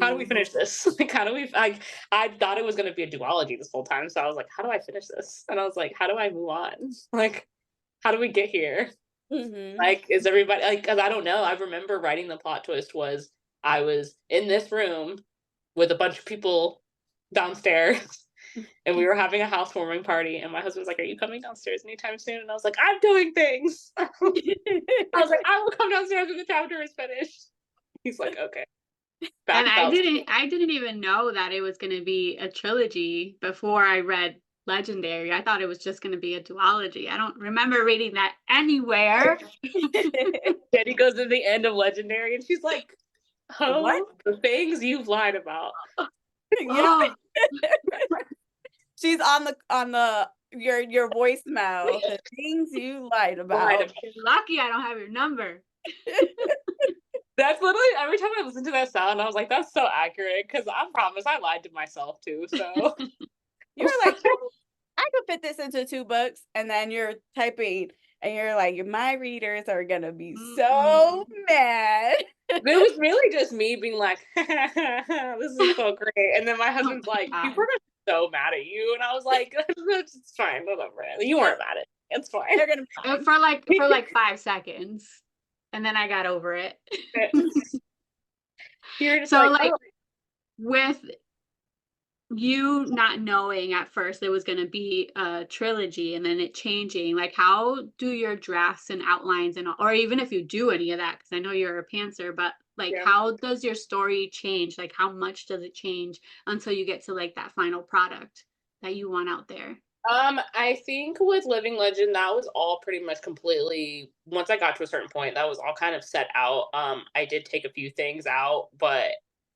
how do we finish this? Like, how do we, like, I thought it was going to be a duology this whole time. So I was like, how do I finish this? And I was like, how do I move on? Like, how do we get here? Like, is everybody, like, because I don't know. I remember writing the plot twist was I was in this room with a bunch of people downstairs, and we were having a housewarming party, and my husband was like, are you coming downstairs anytime soon? And I was like, I'm doing things. I was like, I will come downstairs when the chapter is finished. He's like, okay. And I didn't even know that it was going to be a trilogy before I read Legendary. I thought it was just going to be a duology. I don't remember reading that anywhere. Jenny goes to the end of Legendary, and she's like, oh, what? The things you've lied about. Yeah. She's on the your voicemail. The things you lied about. Lucky I don't have your number. That's literally every time I listen to that sound, I was like, that's so accurate, because I promise I lied to myself too. So you were like, I could fit this into 2 books, and then you're typing and you're like, my readers are gonna be so mad. It was really just me being like, this is so great. And then my husband's like, people are gonna be so mad at you. And I was like, it's fine, whatever. You weren't mad at me. It's fine. They're gonna for like 5 seconds. And then I got over it. You're just so like, oh. With you not knowing at first it was going to be a trilogy, and then it changing, like how do your drafts and outlines and or even if you do any of that, because I know you're a pantser, but like how does your story change? Like how much does it change until you get to like that final product that you want out there? I think with Living Legend, that was all pretty much completely, once I got to a certain point, that was all kind of set out. I did take a few things out, but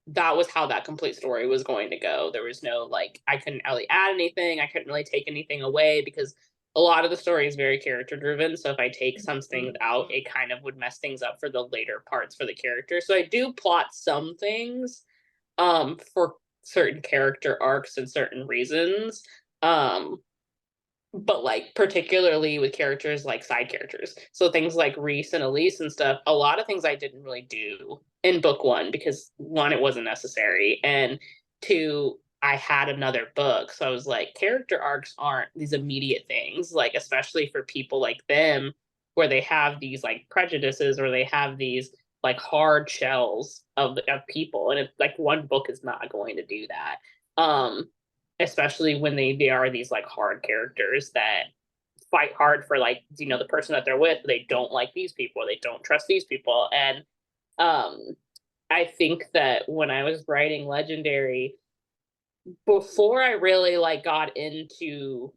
that was how that complete story was going to go. There was no, like, I couldn't really add anything. I couldn't really take anything away, because a lot of the story is very character driven. So if I take some things out, it kind of would mess things up for the later parts for the character. So I do plot some things for certain character arcs and certain reasons. Um but like particularly with characters like side characters. So things like Reese and Elise and stuff, a lot of things I didn't really do in book one because one, it wasn't necessary, and two, I had another book. So I was like, character arcs aren't these immediate things, like especially for people like them, where they have these like prejudices or they have these like hard shells of people. And it's like one book is not going to do that. Especially when they are these like hard characters that fight hard for like the person that they're with. They don't like these people, they don't trust these people. And um I think that when I was writing Legendary, before I really like got into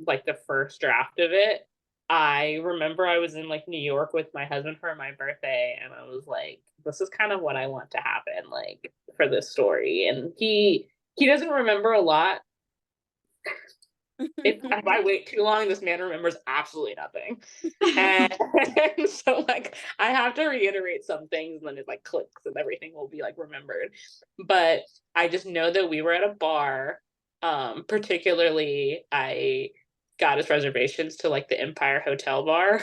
like the first draft of it, I remember I was in like New York with my husband for my birthday, and I was like, this is kind of what I want to happen like for this story. And he doesn't remember a lot. If I wait too long, this man remembers absolutely nothing. And, and so like I have to reiterate some things and then it like clicks and everything will be like remembered. But I just know that we were at a bar. Particularly I got us reservations to like the Empire Hotel bar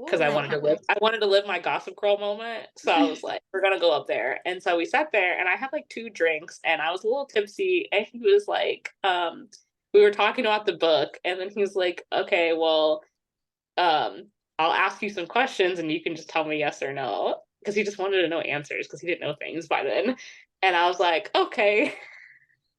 because I wanted to live my Gossip Girl moment. So I was like, we're gonna go up there. And so we sat there and I had like 2 drinks and I was a little tipsy and he was like, we were talking about the book, and then he was like, okay, well, I'll ask you some questions and you can just tell me yes or no. Because he just wanted to know answers because he didn't know things by then. And I was like, okay.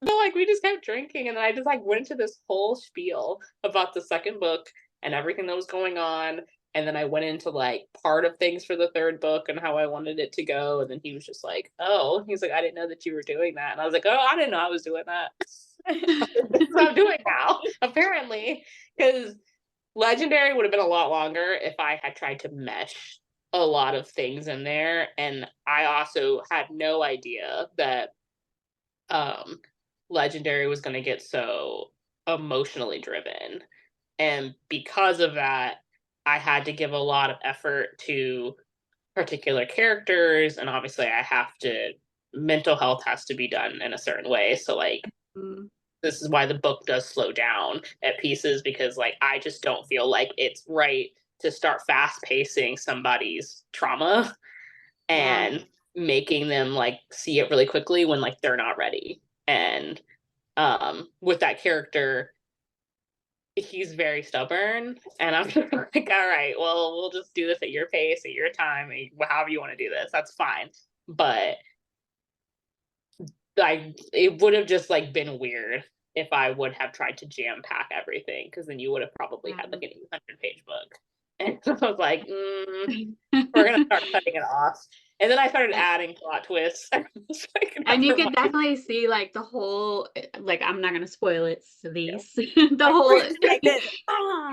So like we just kept drinking and then I just like went into this whole spiel about the second book and everything that was going on. And then I went into like part of things for the third book and how I wanted it to go. And then he was just like, oh, he's like, I didn't know that you were doing that. And I was like, oh, I didn't know I was doing that. That's what I'm doing now, apparently. Because Legendary would have been a lot longer if I had tried to mesh a lot of things in there. And I also had no idea that Legendary was going to get so emotionally driven. And because of that, I had to give a lot of effort to particular characters. And obviously, mental health has to be done in a certain way. So, like, this is why the book does slow down at pieces because, like, I just don't feel like it's right to start fast pacing somebody's trauma and making them like see it really quickly when like they're not ready. And with that character, he's very stubborn, and I'm just like, all right, well, we'll just do this at your pace, at your time, however you want to do this. That's fine. But it would have just like been weird if I would have tried to jam pack everything, because then you would have probably had like an 800-page book. And so I was like, we're gonna start cutting it off. And then I started adding plot twists. And you can definitely see like the whole, like, I'm not gonna spoil it, Celeste, the whole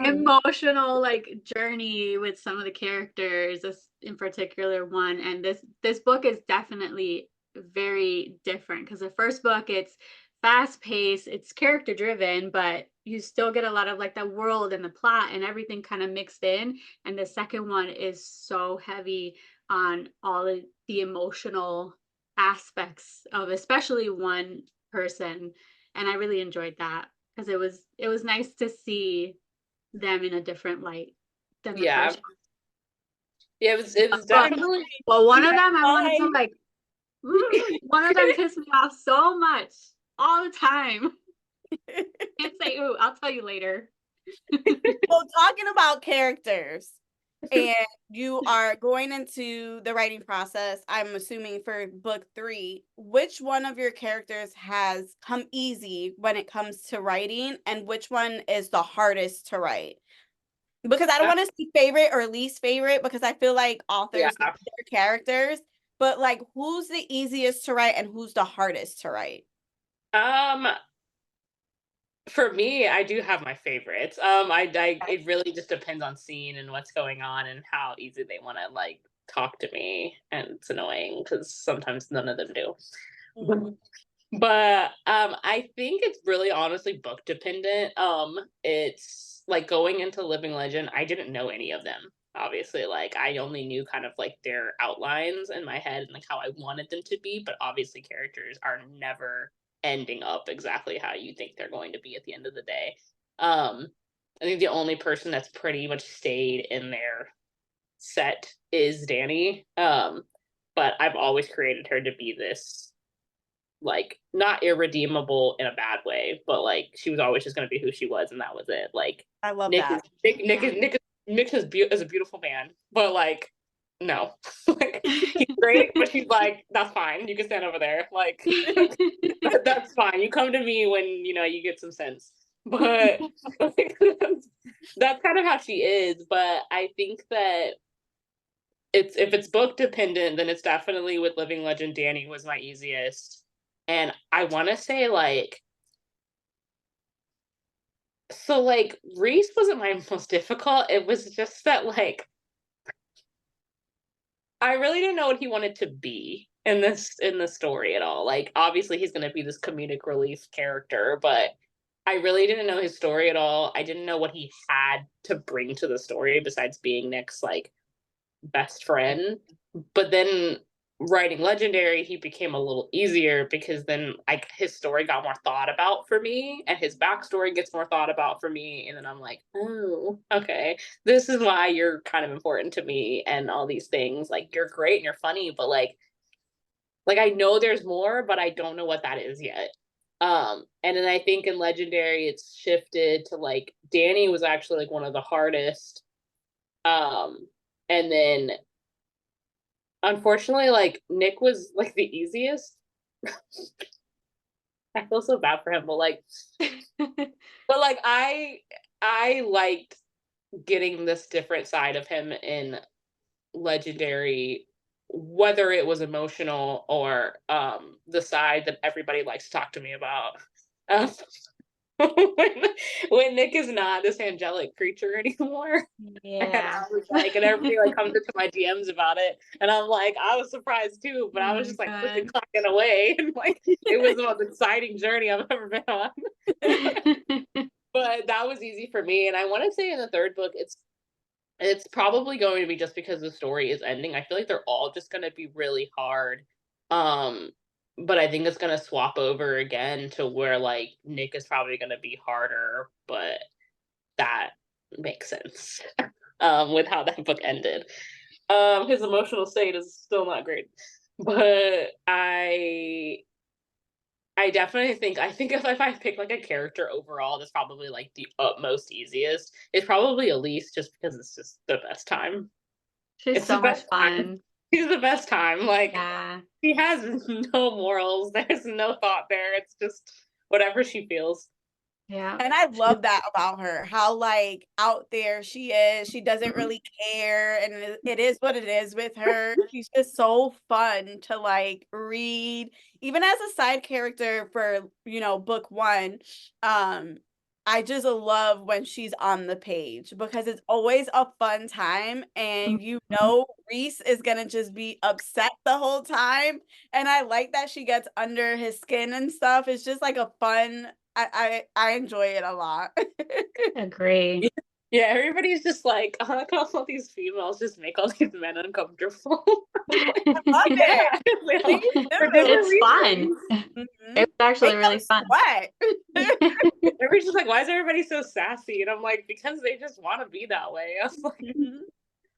emotional like journey with some of the characters, in particular one. And this book is definitely very different because the first book, it's fast paced, it's character driven, but you still get a lot of like the world and the plot and everything kind of mixed in. And the second one is so heavy on all of the emotional aspects of especially one person. And I really enjoyed that because it was nice to see them in a different light than the first one. Yeah, it was definitely. Well, one of them I wanted to like one of them pissed me off so much all the time. Can't say ooh, I'll tell you later. Well, talking about characters, and you are going into the writing process, I'm assuming for book 3, which one of your characters has come easy when it comes to writing, and which one is the hardest to write? Because I don't want to see favorite or least favorite, because I feel like authors have their characters, but like, who's the easiest to write and who's the hardest to write? For me, I do have my favorites. It really just depends on scene and what's going on and how easy they want to like talk to me, and it's annoying because sometimes none of them do. But I think it's really honestly book dependent. It's like going into Living Legend, I didn't know any of them. Obviously, like I only knew kind of like their outlines in my head and like how I wanted them to be, but obviously characters are never ending up exactly how you think they're going to be at the end of the day. I think the only person that's pretty much stayed in their set is Danny. But I've always created her to be this like not irredeemable in a bad way, but like she was always just going to be who she was, and that was it. Like I love Nick is that. Nick is a beautiful man, but like no, like he's great, but she's like that's fine. You can stand over there, like that's fine. You come to me when you know you get some sense, but like, that's kind of how she is. But I think that it's if it's book dependent, then it's definitely with Living Legend. Danny was my easiest, and I want to say like so like Reese wasn't my most difficult. It was just that like I really didn't know what he wanted to be in the story at all. Like obviously he's going to be this comedic relief character, but I really didn't know his story at all. I didn't know what he had to bring to the story besides being Nick's like best friend. But then writing Legendary, he became a little easier because then like his story got more thought about for me and his backstory gets more thought about for me. And then I'm like, oh, okay. This is why you're kind of important to me and all these things. Like you're great and you're funny, but like I know there's more, but I don't know what that is yet. And then I think in Legendary it's shifted to like Danny was actually like one of the hardest. And then unfortunately, like Nick was like the easiest. I feel so bad for him, but like I liked getting this different side of him in Legendary, whether it was emotional or the side that everybody likes to talk to me about. Um, when, when Nick is not this angelic creature anymore. And Yeah. I was like, and everybody like comes into my DMs about it, and I'm like, I was surprised too, but Oh I was my just like God. freaking clocking away, and like it was the most exciting journey I've ever been on. But that was easy for me, and I want to say in the third book, it's probably going to be just because the story is ending. I feel like they're all just going to be really hard. Um, but I think it's going to swap over again to where like Nick is probably going to be harder, but that makes sense with how that book ended. His emotional state is still not great, but I definitely think if I pick like a character overall, that's probably like the utmost easiest. It's probably Elise just because it's just the best time. She's It's the so much best time. fun. He's the best time. Like Yeah. he has no morals. There's no thought there. It's just whatever she feels. Yeah. And I love that about her, how like out there she is. She doesn't Mhm. really care, and it is what it is with her. She's just so fun to like read, even as a side character for, you know, book one. I just love when she's on the page because it's always a fun time, and you Mhm. know Reese is gonna just be upset the whole time. And I like that she gets under his skin and stuff. It's just like a fun. I enjoy it a lot. Agree. Yeah, everybody's just like, oh, look how all these females just make all these men uncomfortable. Love Yeah, it. Me for different It's too. fun. reasons. Mhm. It's actually Make them really fun. sweat. Everybody's just like, why is everybody so sassy? And I'm like, because they just want to be that way. I was like, Mhm.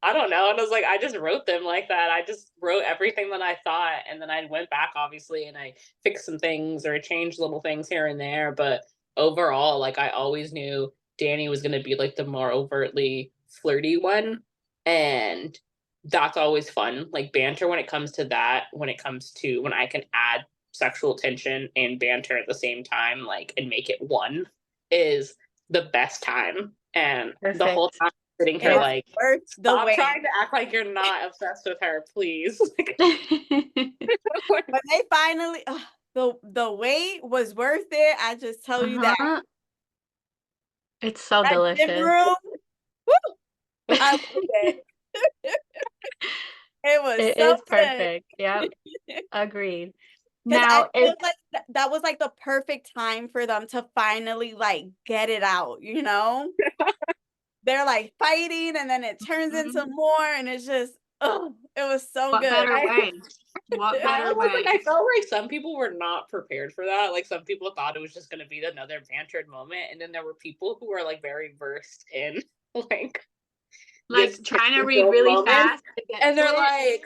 I don't know. And I was like, I just wrote them like that. I just wrote everything that I thought. And then I went back, obviously, and I fixed some things or changed little things here and there. But overall, like, I always knew Danny was going to be like the more overtly flirty one. And that's always fun. Like, banter when it comes to that, when it comes to when I can add sexual tension and banter at the same time, like, and make it one is the best time. And the whole Perfect. time sitting here It's Yeah. like, worth the stop wait. trying to act like you're not obsessed with her, please. When they finally, the wait was worth it. I just tell you that. Uh-huh. It's so That gym delicious. room, woo, I loved it. It was It so is good. perfect. Yep. Agreed. Because I Now, feel if like that was like the perfect time for them to finally like get it out, you know? They're like fighting and then it turns into Mhm. more and it's just, oh, it was so What good. better way? What I better almost like way? I felt like some people were not prepared for that. Like some people thought it was just gonna be another bantered moment, and then there were people who were like very versed in like this Like trying to read filled really moment, fast to get and to they're it. like,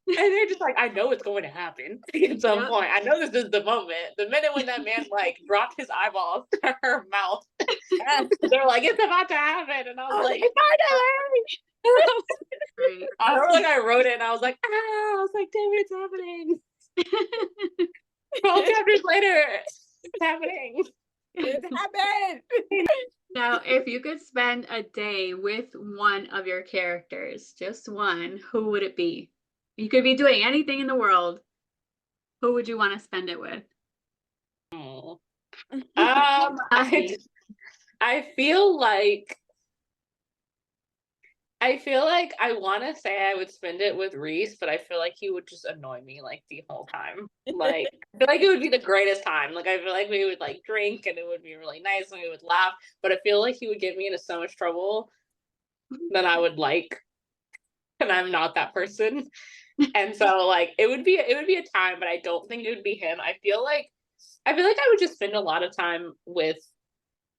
and they're just like, I know it's going to happen at some Yep. point. I know this is the moment. The minute when that man like dropped his eyeballs to her mouth, Yes. they're like, it's about to happen, and I was like, Great. I remember like I wrote it, and I was like, I was like, damn it, it's happening. 12 chapters later, it's happening. It happened. Now, if you could spend a day with one of your characters, just one, who would it be? You could be doing anything in the world. Who would you want to spend it with? Oh. Healthy. I feel like I want to say I would spend it with Reese, but I feel like he would just annoy me like the whole time. Like I feel like it would be the greatest time. Like I feel like we would like drink and it would be really nice and we would laugh. But I feel like he would get me into so much trouble that I would like, and I'm not that person. And so like it would be a time, but I don't think it would be him. I feel like I would just spend a lot of time with,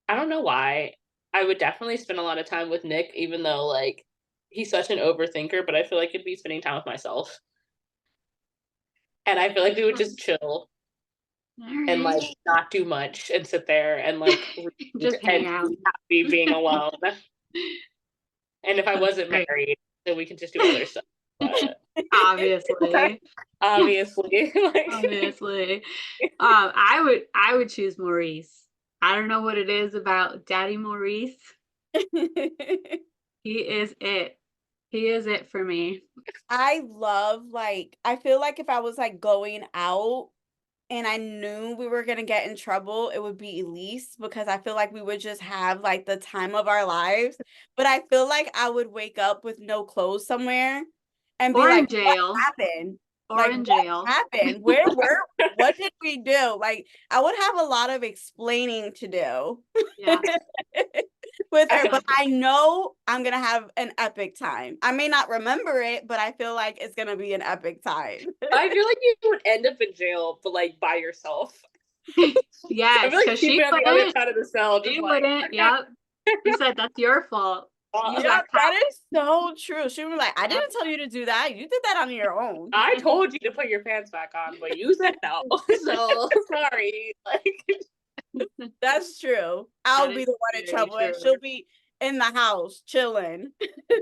I don't know why. I would definitely spend a lot of time with Nick, even though like he's such an overthinker, but I feel like it'd be spending time with myself. And I feel like we would just chill and like Alright. not do much and sit there and like read Just hang and out. be happy being alone. And if I wasn't Great. married, then we could just do other stuff. But Obviously. obviously, like Obviously. I would choose Maurice. I don't know what it is about Daddy Maurice. He is it. He is it for me. I love like I feel like if I was like going out and I knew we were gonna get in trouble, it would be Elise because I feel like we would just have like the time of our lives. But I feel like I would wake up with no clothes somewhere and be Or in like, what jail. happened? Or Like, in what jail. happened? Where were what did we do? Like, I would have a lot of explaining to do. Yeah. With her, but I know I'm gonna have an epic time. I may not remember it, but I feel like it's gonna be an epic time. I feel like you would end up in jail, but like by yourself. I Yes, feel like because she'd she be on the other wouldn't. side of the cell, just She like, wouldn't. Yep. You said that's your fault. You Yeah, got that caught. is so true. She was like, I Yep. didn't tell you to do that. You did that on your own. I told you to put your pants back on, but you said no. So sorry. Like That's true. I'll That be is the one in very trouble and true. she'll be in the house chilling.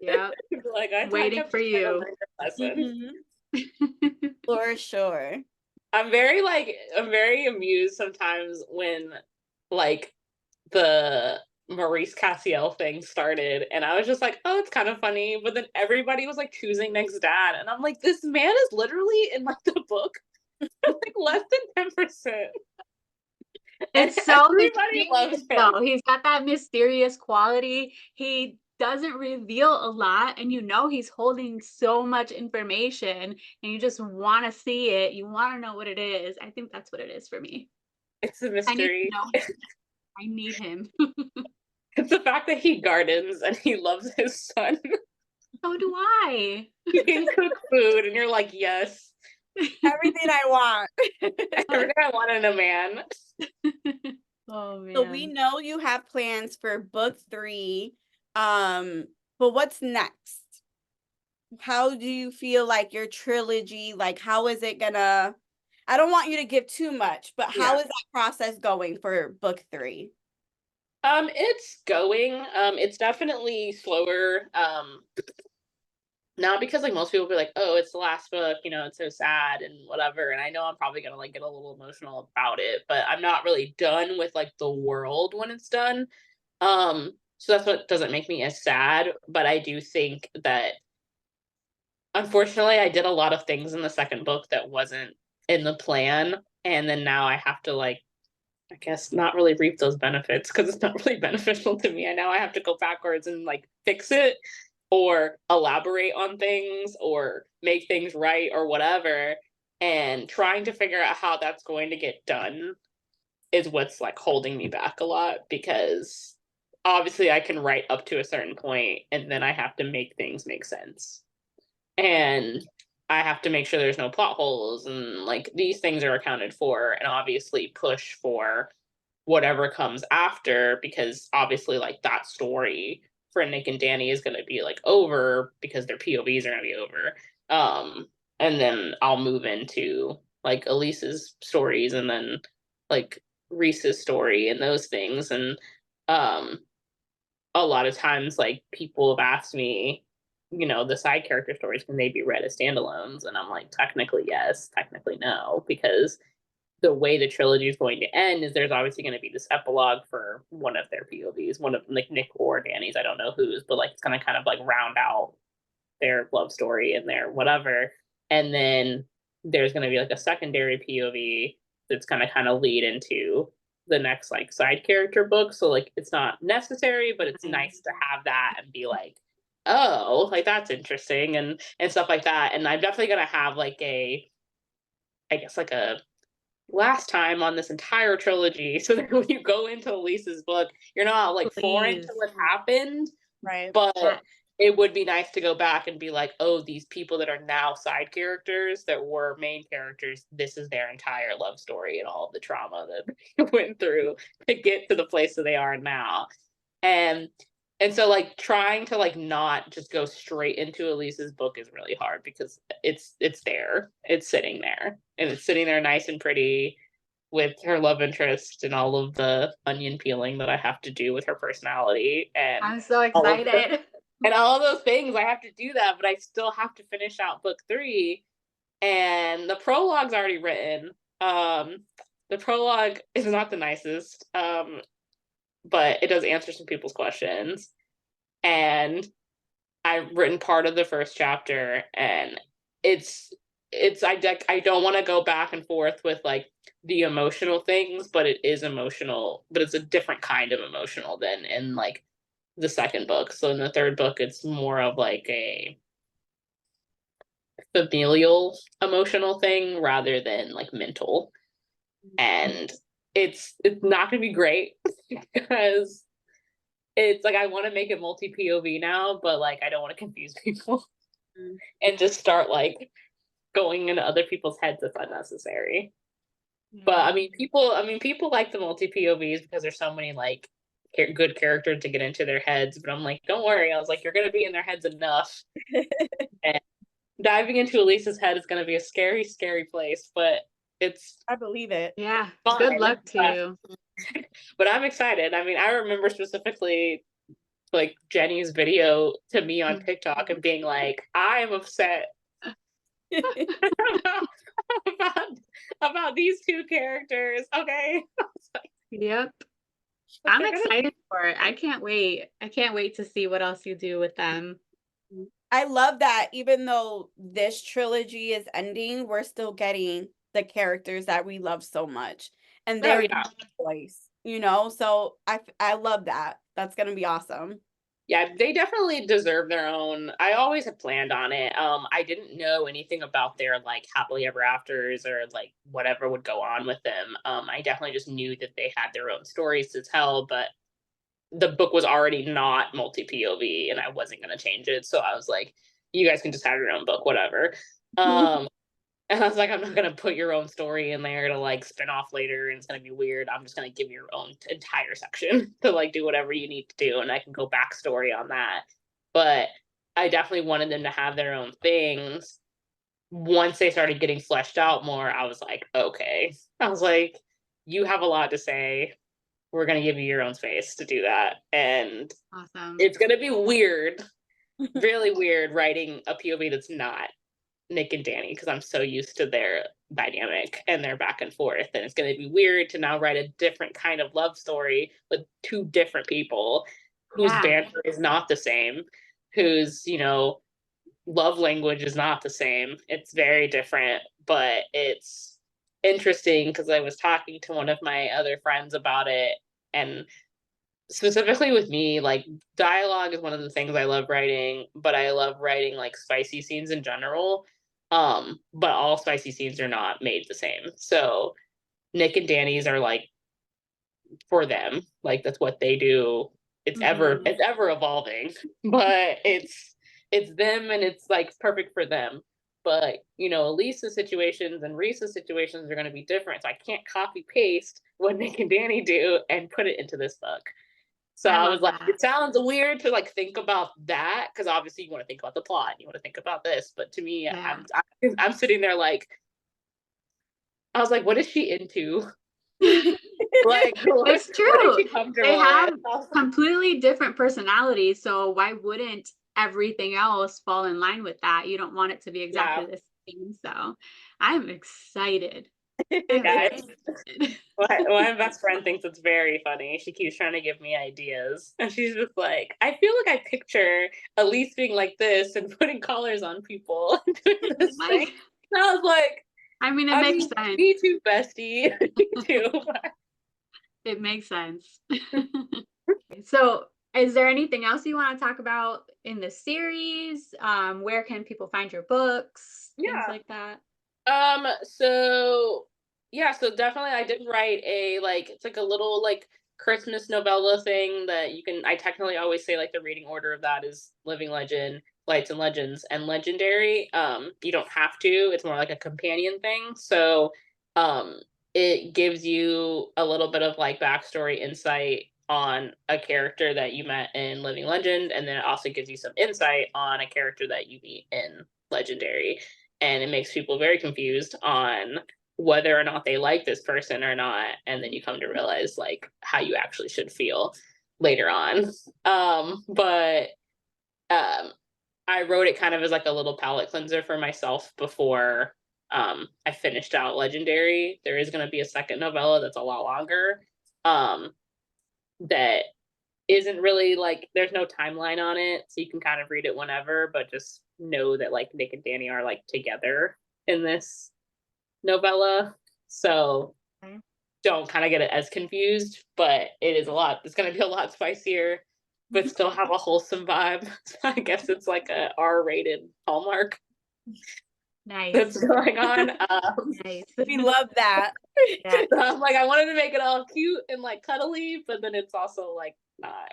Yep. like I Waiting kept for trying to you. learn your lesson. For sure. I'm very amused sometimes when like the Maurice Cassiel thing started, and I was just like, oh, it's kind of funny. But then everybody was like choosing Nick's dad, and I'm like, this man is literally in like the book like less than 10%. And It's so everybody loves mysterious, him. though. He's got that mysterious quality. He doesn't reveal a lot, and you know he's holding so much information, and you just want to see it. You want to know what it is. I think that's what it is for me. It's a I need to mystery. know him. I need him. It's the fact that he gardens and he loves his son. So do I. He can cook food, and you're like, yes, Everything I want. everything I want in a man. Oh So we man. know you have plans for book 3. But what's next? How do you feel like your trilogy, like how is it gonna I don't want you to give too much, but how is that process going for book 3? It's going. It's definitely slower. Not because like most people be like, oh, it's the last book, you know, it's so sad and whatever. And I know I'm probably gonna like get a little emotional about it, but I'm not really done with like the world when it's done. So that's what doesn't make me as sad. But I do think that unfortunately I did a lot of things in the second book that wasn't in the plan. And then now I have to like, I guess not really reap those benefits because it's not really beneficial to me. And now I have to go backwards and like fix it or elaborate on things or make things right or whatever. and trying to figure out how that's going to get done is what's like holding me back a lot, because obviously I can write up to a certain point and then I have to make things make sense. And I have to make sure there's no plot holes and like these things are accounted for, and obviously push for whatever comes after, because obviously like that story for Nick and Danny is going to be like over because their POVs are going to be over. And then I'll move into like Elise's stories and then like Reese's story and those things. And um a lot of times like people have asked me, the side character stories, can they be read as standalones? And I'm like, technically yes, technically no, because the way the trilogy is going to end is there's obviously going to be this epilogue for one of their POVs, one of like Nick or Danny's, I don't know whose, but like it's going to kind of like round out their love story and their whatever. And then there's going to be like a secondary POV that's going to kind of lead into the next like side character book. So like it's not necessary, but it's nice to have that and be like, oh, like that's interesting and stuff like that. And I'm definitely going to have like I guess like a last time on this entire trilogy, so that when you go into Elise's book, you're not like foreign to what happened. Right. But it would be nice to go back and be like, oh, these people that are now side characters that were main characters, this is their entire love story and all of the trauma that they went through to get to the place that they are now. And so like trying to like not just go straight into Elise's book is really hard, because it's there. It's sitting there. And it's sitting there nice and pretty with her love interest and all of the onion peeling that I have to do with her personality, and I'm so all of excited. and all of those things. I have to do that, but I still have to finish out book 3, and the prologue's already written. The prologue is not the nicest, but it does answer some people's questions. And I've written part of the first chapter, and it's I don't want to go back and forth with like the emotional things, but it is emotional, but it's a different kind of emotional than in like the second book. So in the third book, it's more of like a familial emotional thing rather than like mental. And it's not gonna be great because it's like I want to make it multi POV now, but like I don't want to confuse people and just start like going into other people's heads if unnecessary. But I mean, people like the multi POVs because there's so many like good characters to get into their heads. But I'm like, don't worry. I was like, you're gonna be in their heads enough. And diving into Elise's head is gonna be a scary, scary place. But I believe it. Yeah. fine. Good luck to you. But I'm excited. I mean, I remember specifically like Jenny's video to me on TikTok and being like, I am upset about these two characters. Okay. Yep. I'm excited for it. I can't wait. I can't wait to see what else you do with them. I love that even though this trilogy is ending, we're still getting the characters that we love so much. And their voice, So I love that. That's gonna be awesome. Yeah, they definitely deserve their own. I always had planned on it. I didn't know anything about their like happily ever afters or like whatever would go on with them. I definitely just knew that they had their own stories to tell, but the book was already not multi POV and I wasn't gonna change it. So I was like, you guys can just have your own book, whatever. And I was like, I'm not gonna put your own story in there to like spin off later and it's gonna be weird. I'm just gonna give you your own entire section to like do whatever you need to do, and I can go backstory on that. But I definitely wanted them to have their own things. Once they started getting fleshed out more, I was like, okay. I was like, you have a lot to say. We're gonna give you your own space to do that. And Awesome. it's gonna be weird, really weird writing a POV that's not Nick and Danny, because I'm so used to their dynamic and their back and forth. And it's going to be weird to now write a different kind of love story with two different people whose banter is not the same, whose, love language is not the same. It's very different, but it's interesting because I was talking to one of my other friends about it. And specifically with me, like dialogue is one of the things I love writing, but I love writing like spicy scenes in general. But all spicy scenes are not made the same. So Nick and Danny's are like for them, like that's what they do. It's Mhm. ever evolving, but it's them and it's like perfect for them. But Elisa's situations and Reese's situations are going to be different, so I can't copy paste what Nick and Danny do and put it into this book. So I I was love like, that. it sounds weird to like think about that, because obviously you want to think about the plot, you want to think about this, but to me, Yeah. I'm sitting there like, I was like, what is she into? Like, It's what is true. she They comfortable have with? I was like, completely different personalities, so why wouldn't everything else fall in line with that? You don't want it to be yeah, exactly the same. So I'm excited. I'm yeah. very excited. My best friend thinks it's very funny. She keeps trying to give me ideas, and she's just like, I feel like I picture Elise being like this and putting collars on people and doing this thing. Like, And I was like, I mean, it I makes mean, sense. me too, bestie. Me too. It makes sense. So, is there anything else you want to talk about in the series? Where can people find your books? Things Yeah. like that. So yeah, so definitely I did write it's like a little like Christmas novella thing that I technically always say like the reading order of that is Living Legend, Lights and Legends, and Legendary. You don't have to, it's more like a companion thing. So um it gives you a little bit of like backstory insight on a character that you met in Living Legend, and then it also gives you some insight on a character that you meet in Legendary, and it makes people very confused on whether or not they like this person or not, and then you come to realize like how you actually should feel later on. But I wrote it kind of as like a little palate cleanser for myself before I finished out Legendary. There is going to be a second novella that's a lot longer, that isn't really like, there's no timeline on it, so you can kind of read it whenever, but just know that like Nick and Danny are like together in this novella. So Okay. don't kind of get it as confused, but it's going to be a lot spicier, but still have a wholesome vibe. So I guess it's like a R-rated Hallmark Nice. that's going on. Nice. We love that. Yeah. So I'm like, I wanted to make it all cute and like cuddly, but then it's also like not.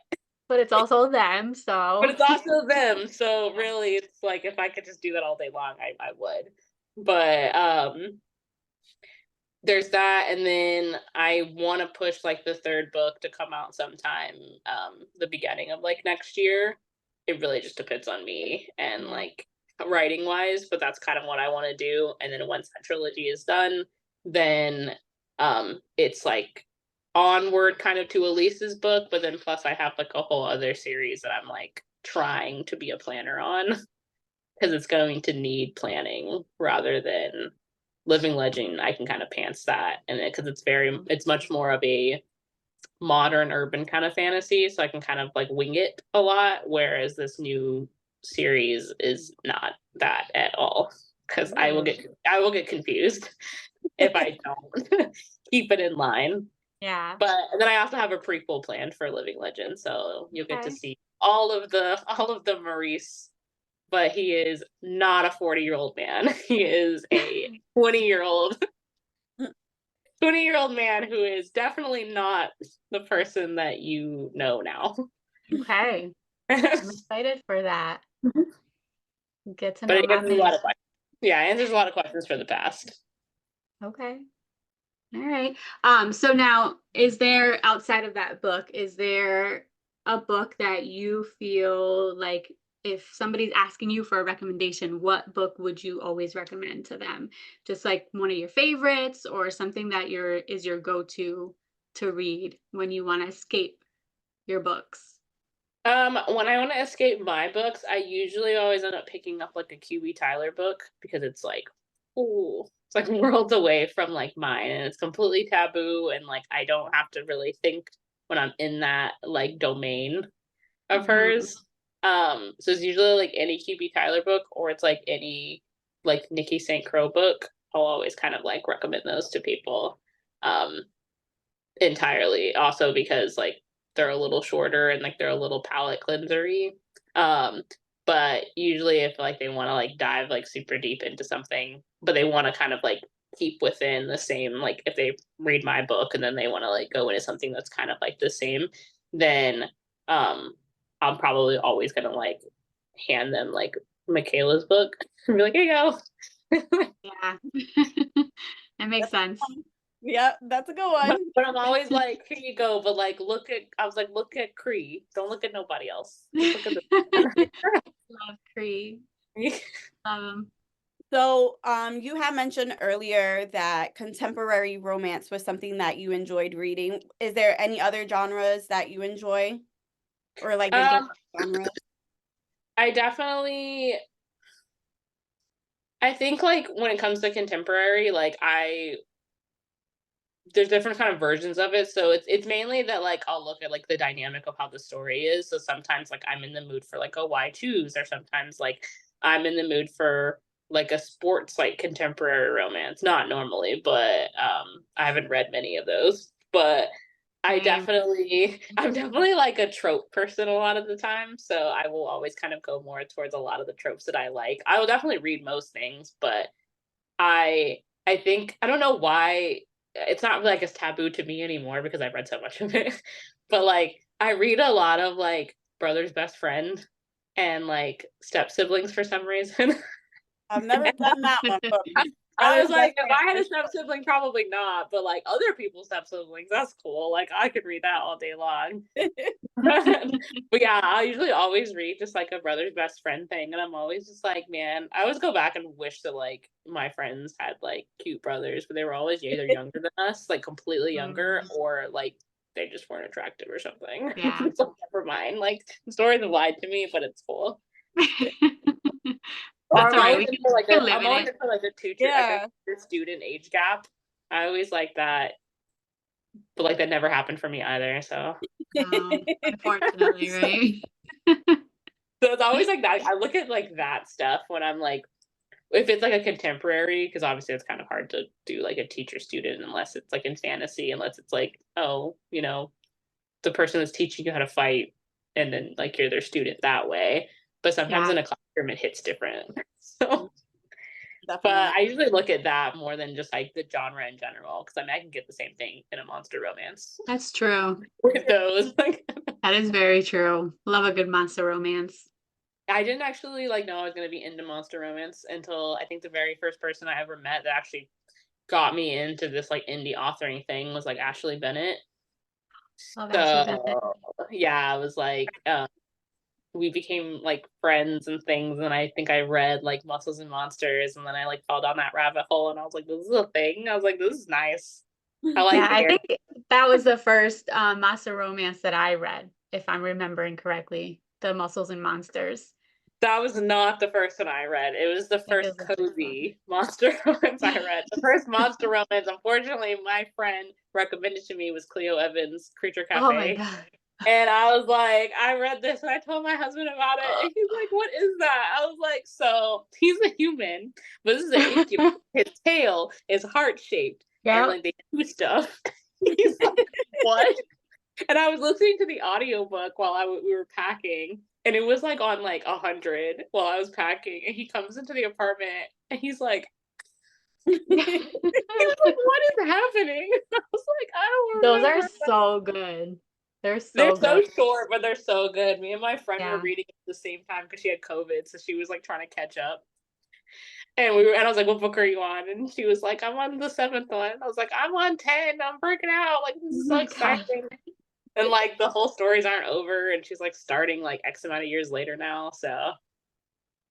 But it's also them, But so it's also them. So really, it's like if I could just do that all day long, I would. But there's that, and then I want to push like the third book to come out sometime the beginning of like next year. It really just depends on me and yeah. like writing wise, but that's kind of what I want to do. And then once that trilogy is done, then it's like onward kind of to Elise's book, but then plus I have like a whole other series that I'm like trying to be a planner on, because it's going to need planning rather than Living Legend. I can kind of pants that, and because it's much more of a modern urban kind of fantasy, so I can kind of like wing it a lot, whereas this new series is not that at all, because I will get confused if I don't keep it in line. Yeah. But then I also have a prequel planned for Living Legend, so you'll get to Okay. see all of the Maurice, but he is not a 40-year-old man. He is a 20-year-old 20-year-old man who is definitely not the person that you know now. Okay. I'm excited for that. Get to But know it my answers a lot man. of questions. Yeah, it answers a lot of questions for the past. Okay. All right. So now, is there, outside of that book, is there a book that you feel like if somebody's asking you for a recommendation, what book would you always recommend to them? Just like one of your favorites or something that is your go-to to read when you want to escape your books? When I want to escape my books, I usually always end up picking up like a QB Tyler book, because it's like, ooh, it's like worlds away from like mine, and it's completely taboo, and like I don't have to really think when I'm in that like domain of Mhm. hers. So it's usually like any QB Tyler book, or it's like any like Nikki St. Crow book. I'll always kind of like recommend those to people. Um, Entirely. Also because like they're a little shorter and like they're a little palate cleansery. Um, But usually if like they want to like dive like super deep into something, but they want to kind of like keep within the same, like if they read my book and then they want to like go into something that's kind of like the same, then um I'm probably always gonna like hand them like Michaela's book and be like, here you go. Yeah. That makes sense. Yeah, that's a good one. But I'm always like, here you go. But like, I was like, look at Cree. Don't look at nobody else. Just look at the. Love Cree. Um, So, you had mentioned earlier that contemporary romance was something that you enjoyed reading. Is there any other genres that you enjoy, or like the different genres? I definitely. I think like when it comes to contemporary, like there's different kind of versions of it. So it's mainly that like I'll look at like the dynamic of how the story is. So sometimes like I'm in the mood for like a why choose, or sometimes like I'm in the mood for like a sports like contemporary romance. Not normally, but I haven't read many of those. But same. I'm definitely like a trope person a lot of the time. So I will always kind of go more towards a lot of the tropes that I like. I will definitely read most things, but I think I don't know why it's not like as taboo to me anymore because I've read so much of it. But like I read a lot of like brother's best friend and like step siblings for some reason. I've never done that one, but I was Brother's like, Best if I had a Friend step sibling, probably not. But like other people's step siblings, that's cool. Like I could read that all day long. But yeah, I usually always read just like a brother's best friend thing, and I'm always just like, man, I always go back and wish that like my friends had like cute brothers, but they were always either younger than us, like completely younger, Mm, or like they just weren't attractive or something. yeah. So never mind. Like the stories have lied to me, but it's cool. Or That's all right. We can live I'm in always it. in for like a teacher, like Yeah. a student age gap. I always like that, but like that never happened for me either. So No, unfortunately, right? so it's always like that. I look at like that stuff when I'm like, if it's like a contemporary, because obviously it's kind of hard to do like a teacher student unless it's like in fantasy, unless it's like, oh, the person that's teaching you how to fight and then like you're their student that way. But sometimes Yeah. in a classroom it hits different. So but Definitely. I usually look at that more than just like the genre in general, because I mean I can get the same thing in a monster romance That's true. with those. Like That is very true. Love a good monster romance. I didn't actually like know I was gonna be into monster romance until I think the very first person I ever met that actually got me into this like indie authoring thing was like Ashley Bennett. Love Ashley Bennett. So yeah, I was like, we became like friends and things, and I think I read like Muscles and Monsters, and then I like fell down that rabbit hole, and I was like, this is a thing. I was like, this is nice. I Yeah, like the I character. think that was the first monster romance that I read, if I'm remembering correctly. The Muscles and Monsters. That was not the first one I read. It was the I think it first was the first one. cozy monster romance I read. The first monster romance, unfortunately, my friend recommended to me was Cleo Evans' Creature Oh my Cafe. God. And I was like, I read this and I told my husband about it. And he's like, what is that? I was like, so he's a human, but this is an incubus. His tail is heart shaped and Yep. like they do stuff. He's like, what? And I was listening to the audiobook while we were packing, and it was like on like 100 while I was packing. And he comes into the apartment and he's like, he was like, what is happening? I was like, I don't Those are remember. so good. They're They're so so good. short, but they're so good. Me and my friend were Yeah. reading at the same time because she had COVID, so she was like trying to catch up. And I was like, "What book are you on?" And she was like, "I'm on the seventh one." I was like, "I'm on 10. I'm breaking out. Like this Oh is so my God. exciting." And like the whole stories aren't over, and she's like starting like X amount of years later now. So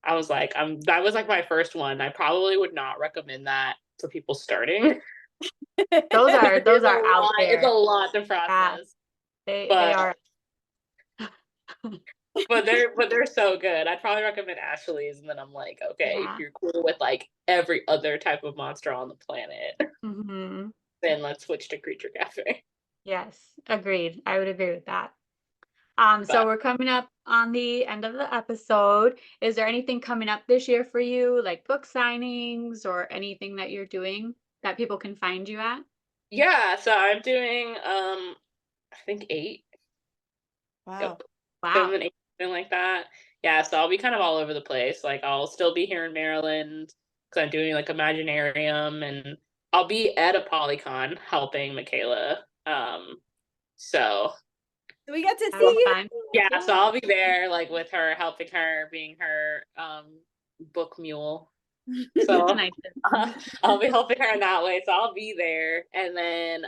I was like, that was like my first one. I probably would not recommend that to people starting. Those are It's a out lot. It's a there. lot to Yeah, process. they But are. but they're so good. I'd probably recommend Ashley's, and then I'm like, okay, if Yeah. you're cool with like every other type of monster on the planet, Hmm. then let's switch to Creature Cafe. Yes, agreed. I would agree with that. So But we're coming up on the end of the episode. Is there anything coming up this year for you, like book signings or anything that you're doing that people can find you at? yeah, so I'm doing I think 8. Wow. Yep. 7 Wow. and 8, something like that. Yeah, so I'll be kind of all over the place. Like I'll still be here in Maryland because I'm doing like Imaginarium, and I'll be at a Polycon helping Michaela. So Do we get to see That was you? fun. yeah, so I'll be there like with her, helping her, being her book mule. So Nice. I'll be helping her in that way. So I'll be there, and then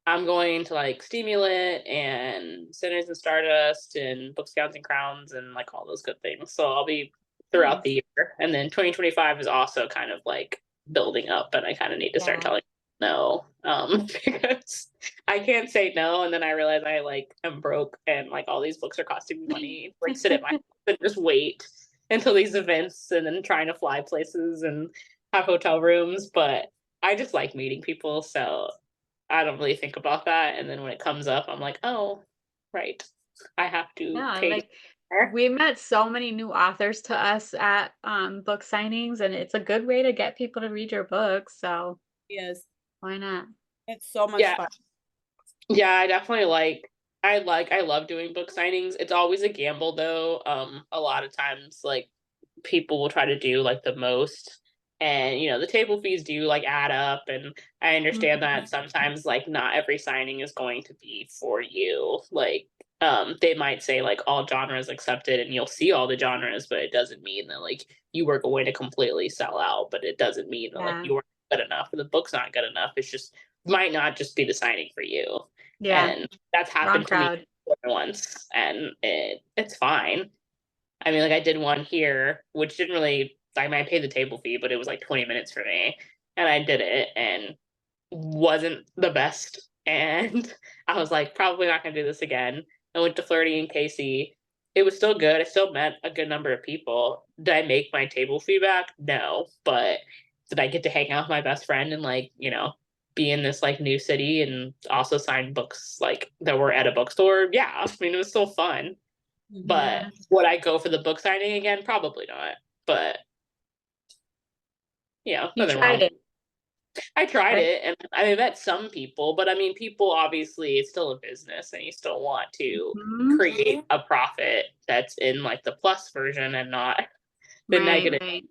I'm going to like Stimulant and Sinners and Stardust and Book Scouts and Crowns and like all those good things. So I'll be throughout Nice. the year. And then 2025 is also kind of like building up, and I kind of need to start Yeah. telling no. Because I can't say no, and then I realize I like am broke and like all these books are costing me money. Like sit at my house and just wait until these events, and then trying to fly places and have hotel rooms. But I just like meeting people, so I don't really think about that. And then when it comes up, I'm like, oh, right. I have to Yeah, pay. like we met so many new authors to us at book signings, and it's a good way to get people to read your books. So Yes, why not? it's so much Yeah. fun. Yeah, I definitely I love doing book signings. It's always a gamble though. A lot of times like people will try to do like the most, and the table fees do like add up, and I understand that sometimes like not every signing is going to be for you. Like they might say like all genres accepted, and you'll see all the genres, but it doesn't mean that like you are going to completely sell out, but it doesn't mean that like Yeah. you weren't good enough or the book's not good enough. It's just might not just be the signing for you. Yeah. And that's Wrong happened to me crowd. once, and it's fine. I mean, like I did one here, which didn't really. I might pay the table fee, but it was like 20 minutes for me, and I did it, and wasn't the best. And I was like, probably not gonna do this again. I went to Flirty and Casey. It was still good. I still met a good number of people. Did I make my table fee back? No, but did I get to hang out with my best friend and like be in this like new city and also sign books like that were at a bookstore? Yeah, I mean it was still fun. But Yeah. would I go for the book signing again? Probably not. But You nothing wrong. tried it, I tried right? it, and I met some people, but I mean, people obviously it's still a business, and you still want to Mhm. create a profit that's in like the plus version and not the Right, negative. right.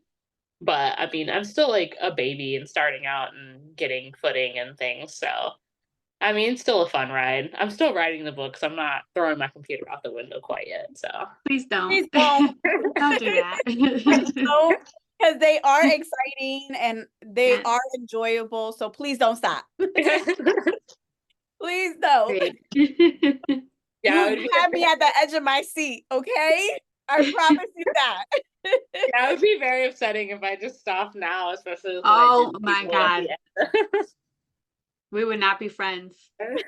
But I mean, I'm still like a baby and starting out and getting footing and things. So I mean, it's still a fun ride. I'm still writing the books. I'm not throwing my computer out the window quite yet. So Please don't. Please don't. Don't do that. So, because they are exciting and they Yeah. are enjoyable. So please don't stop. Please don't. Great. yeah, You have me at the edge of my seat, okay? I promise you that. yeah, it would be very upsetting if I just stopped now, especially with what I Oh did my people at God. the We would not be friends. end.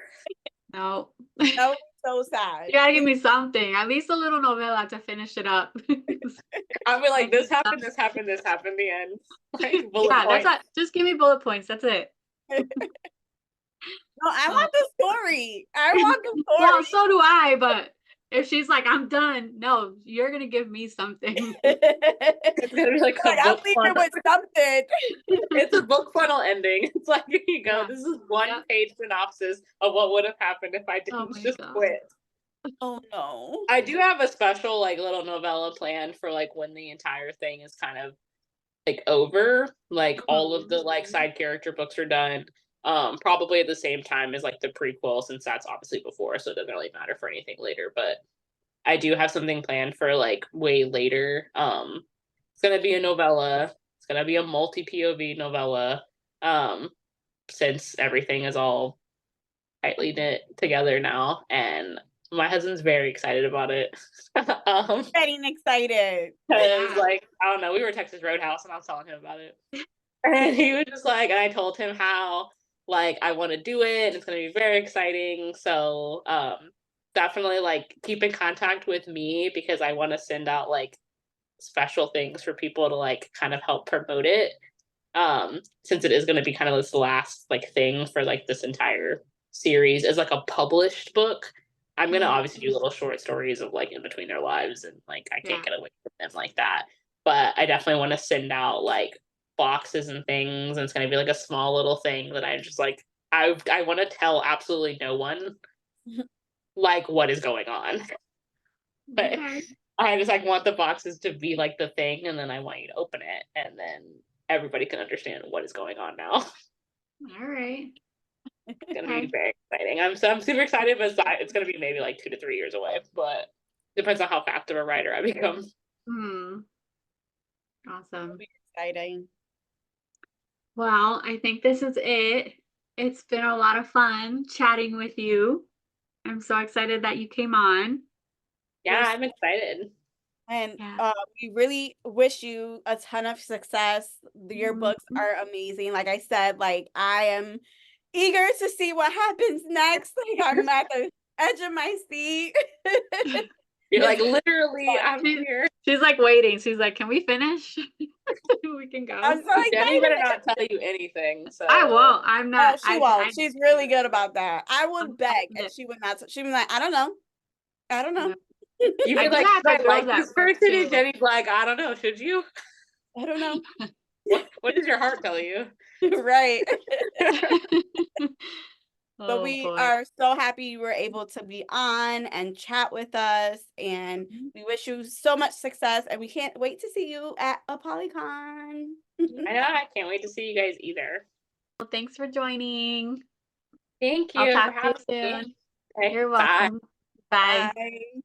No. That would be so sad. You gotta give me something, at least a little novella to finish it up. I'll be like, this Stop. happened, the end. Like bullet Yeah, that's points. what. Just give me bullet points. That's it. No, I Oh. want the story. I want the Well, story. so do I, but if she's like, I'm done, no, you're gonna give me something. It's gonna be like a I'm book leaving funnel. with something. It's a book funnel ending. It's like, here you go. Yeah. This is one Yep. page synopsis of what would have happened if I Oh didn't my just God. quit. Oh no. I do have a special like little novella planned for like when the entire thing is kind of like over, like all of the like side character books are done. Probably at the same time as like the prequel, since that's obviously before, so it doesn't really matter for anything later. But I do have something planned for like way later. It's gonna be a novella. It's gonna be a multi POV novella. Since everything is all tightly knit together now, and my husband's very excited about it. Getting excited. Because like I don't know, we were at Texas Roadhouse and I was telling him about it. And he was just like, and I told him how like I want to do it and it's gonna be very exciting. So definitely like keep in contact with me because I want to send out like special things for people to like kind of help promote it. Since it is gonna be kind of this last like thing for like this entire series as like a published book. I'm gonna obviously do little short stories of like in between their lives, and like I can't get away from them like that. But I definitely want to send out like boxes and things, and it's gonna be like a small little thing that I just like I want to tell absolutely no one like what is going on. But I just like want the boxes to be like the thing, and then I want you to open it, and then everybody can understand what is going on now. All right. It's gonna be Okay. very exciting. I'm super excited, but it's gonna be maybe like 2 to 3 years away, but depends on how fast of a writer I become. Awesome. Exciting. Well, I think this is it. It's been a lot of fun chatting with you. I'm so excited that you came on. Yeah, I'm excited. And Yeah. we really wish you a ton of success. Your books Mhm. are amazing. Like I said, like I am eager to see what happens next. Like I'm at the edge of my seat. You're like, It's literally, fun. I'm here. She's like waiting. She's like, can we finish? We can go. I'm so Jenny better excited. not tell you anything. So I won't. I'm Oh, not. she won't. She's really good about that. I I'm would beg, and not- she would not. She'd be like, I don't know. I don't know. you'd I be do like, have should a I girls like at this work person? too. And Jenny's like, I don't know. Should you? I don't know. What does your heart tell you? Right. But Oh we boy. are so happy you were able to be on and chat with us. And Mhm. we wish you so much success. And we can't wait to see you at a Polycon. I know. I can't wait to see you guys either. Well, thanks for joining. Thank I'll you for talk to you having me. soon. Okay, You're bye. welcome. Bye. Bye.